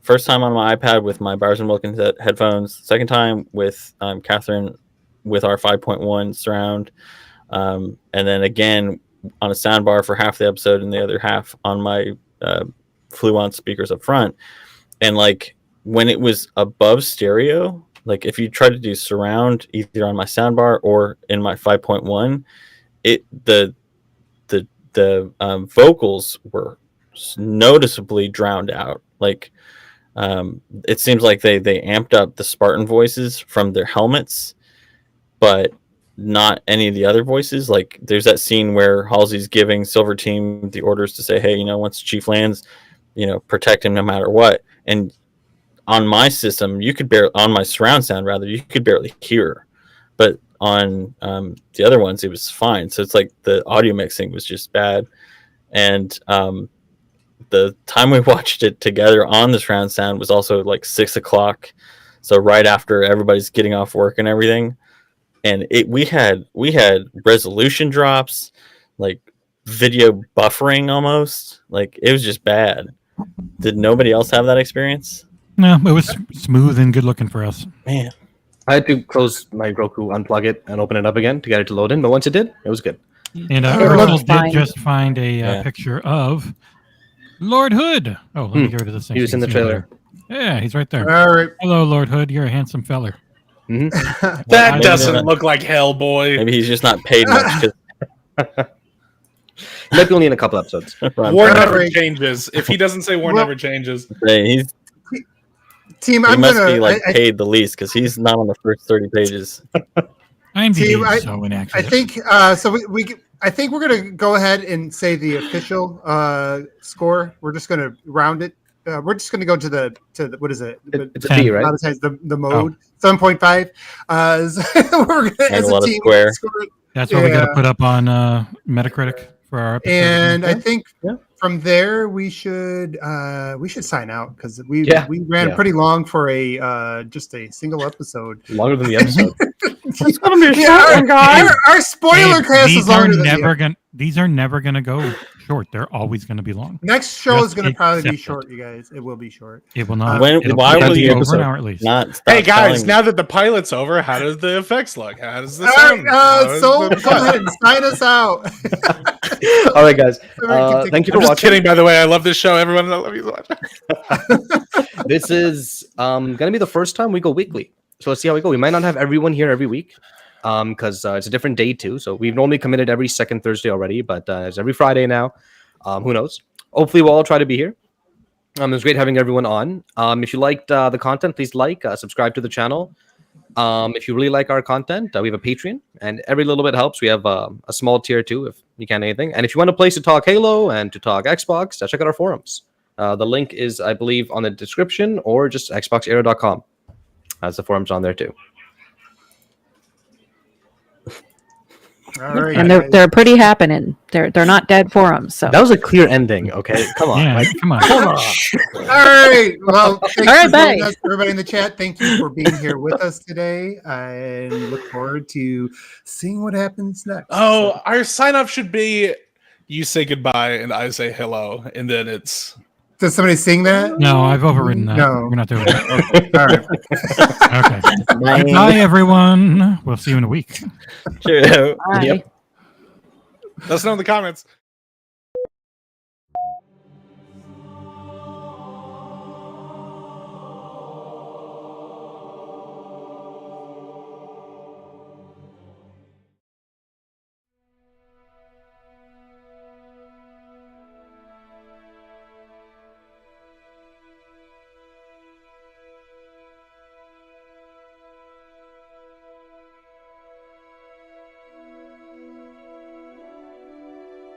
First time on my iPad with my Bowers and Wilkins headphones. Second time with Catherine with our 5.1 surround. And then again on a soundbar for half the episode and the other half on my Fluence speakers up front. And like when it was above stereo, like if you try to do surround either on my soundbar or in my 5.1, the vocals were noticeably drowned out. Like it seems like they amped up the Spartan voices from their helmets, but not any of the other voices. Like there's that scene where Halsey's giving Silver Team the orders to say, hey, you know, once Chief lands, you know, protect him no matter what. And on my system, on my surround sound rather, you could barely hear, but on the other ones it was fine. So it's like the audio mixing was just bad. And the time we watched it together on the surround sound was also like 6 o'clock, so right after everybody's getting off work and everything. And we had resolution drops, like video buffering almost. Like it was just bad. Did nobody else have that experience? No, it was smooth and good looking for us. Man, I had to close my Roku, unplug it, and open it up again to get it to load in. But once it did, it was good. And It Aarsal looks did fine. just find a picture of Lord Hood. Oh, let me get rid of this thing. He was so in you the can see trailer. later. Yeah, he's right there. All right. Hello, Lord Hood. You're a handsome feller. That Maybe doesn't not. look like hell, boy. maybe he's just not paid much. Might be only in a couple episodes. War never Right. changes. If he doesn't say war Well- never changes, He's Team, he I'm must gonna. be like I paid the least because he's not on the first 30 pages. IMDb Team, is so inaccurate. I think so. I think we're gonna go ahead and say the official score. We're just gonna round it. We're just gonna go to the what is it? It's a B, right? The mode 7.5. We're gonna And as a lot of team square. score it. That's what we got Yeah. to put up on Metacritic for our episode. And I Yeah. think Yeah. from there we should sign out because we ran Yeah. pretty long for a just a single episode. Longer than the episode. It's gonna be a Yeah, short one, guys. our spoiler Hey, cast is longer than these are never gonna go short. They're always gonna be long. next show Just is going to probably be accept it. short, you guys. It will be short. It will not. When- it'll why be will you- over an hour at least? Not stop hey guys, telling- now that the pilot's over, how does the effects look? How does the All sound? right, How does so the- go ahead and sign us out. All right, guys. Everybody Thank you I'm for just watching. kidding, by the way. I love this show. Everyone, I love you so much. This is gonna be the first time we go weekly. So let's see how we go. We might not have everyone here every week, because it's a different day too. So we've normally committed every second Thursday already, but it's every Friday now. Who knows? Hopefully we'll all try to be here. It was great having everyone on. If you liked the content, please subscribe to the channel. If you really like our content, we have a Patreon, and every little bit helps. We have a small tier too, if you can anything. And if you want a place to talk Halo and to talk Xbox, check out our forums. The link is, I believe, on the description or just xboxera.com. As the forums on there too. All right, And guys. they're pretty happening. They're not dead forums. So That was a clear ending. Okay, come on. Yeah, come on. Come on. All right. Well, thanks All right, for joining bye. us, everybody in the chat. Thank you for being here with us today. I look forward to seeing what happens next. Oh, our sign off should be you say goodbye and I say hello, and then it's Does somebody sing that? No, I've overridden that. No. We're not doing that. All right. Okay. Goodbye, everyone. We'll see you in a week. Cheerio. bye. Yep. let us know in the comments.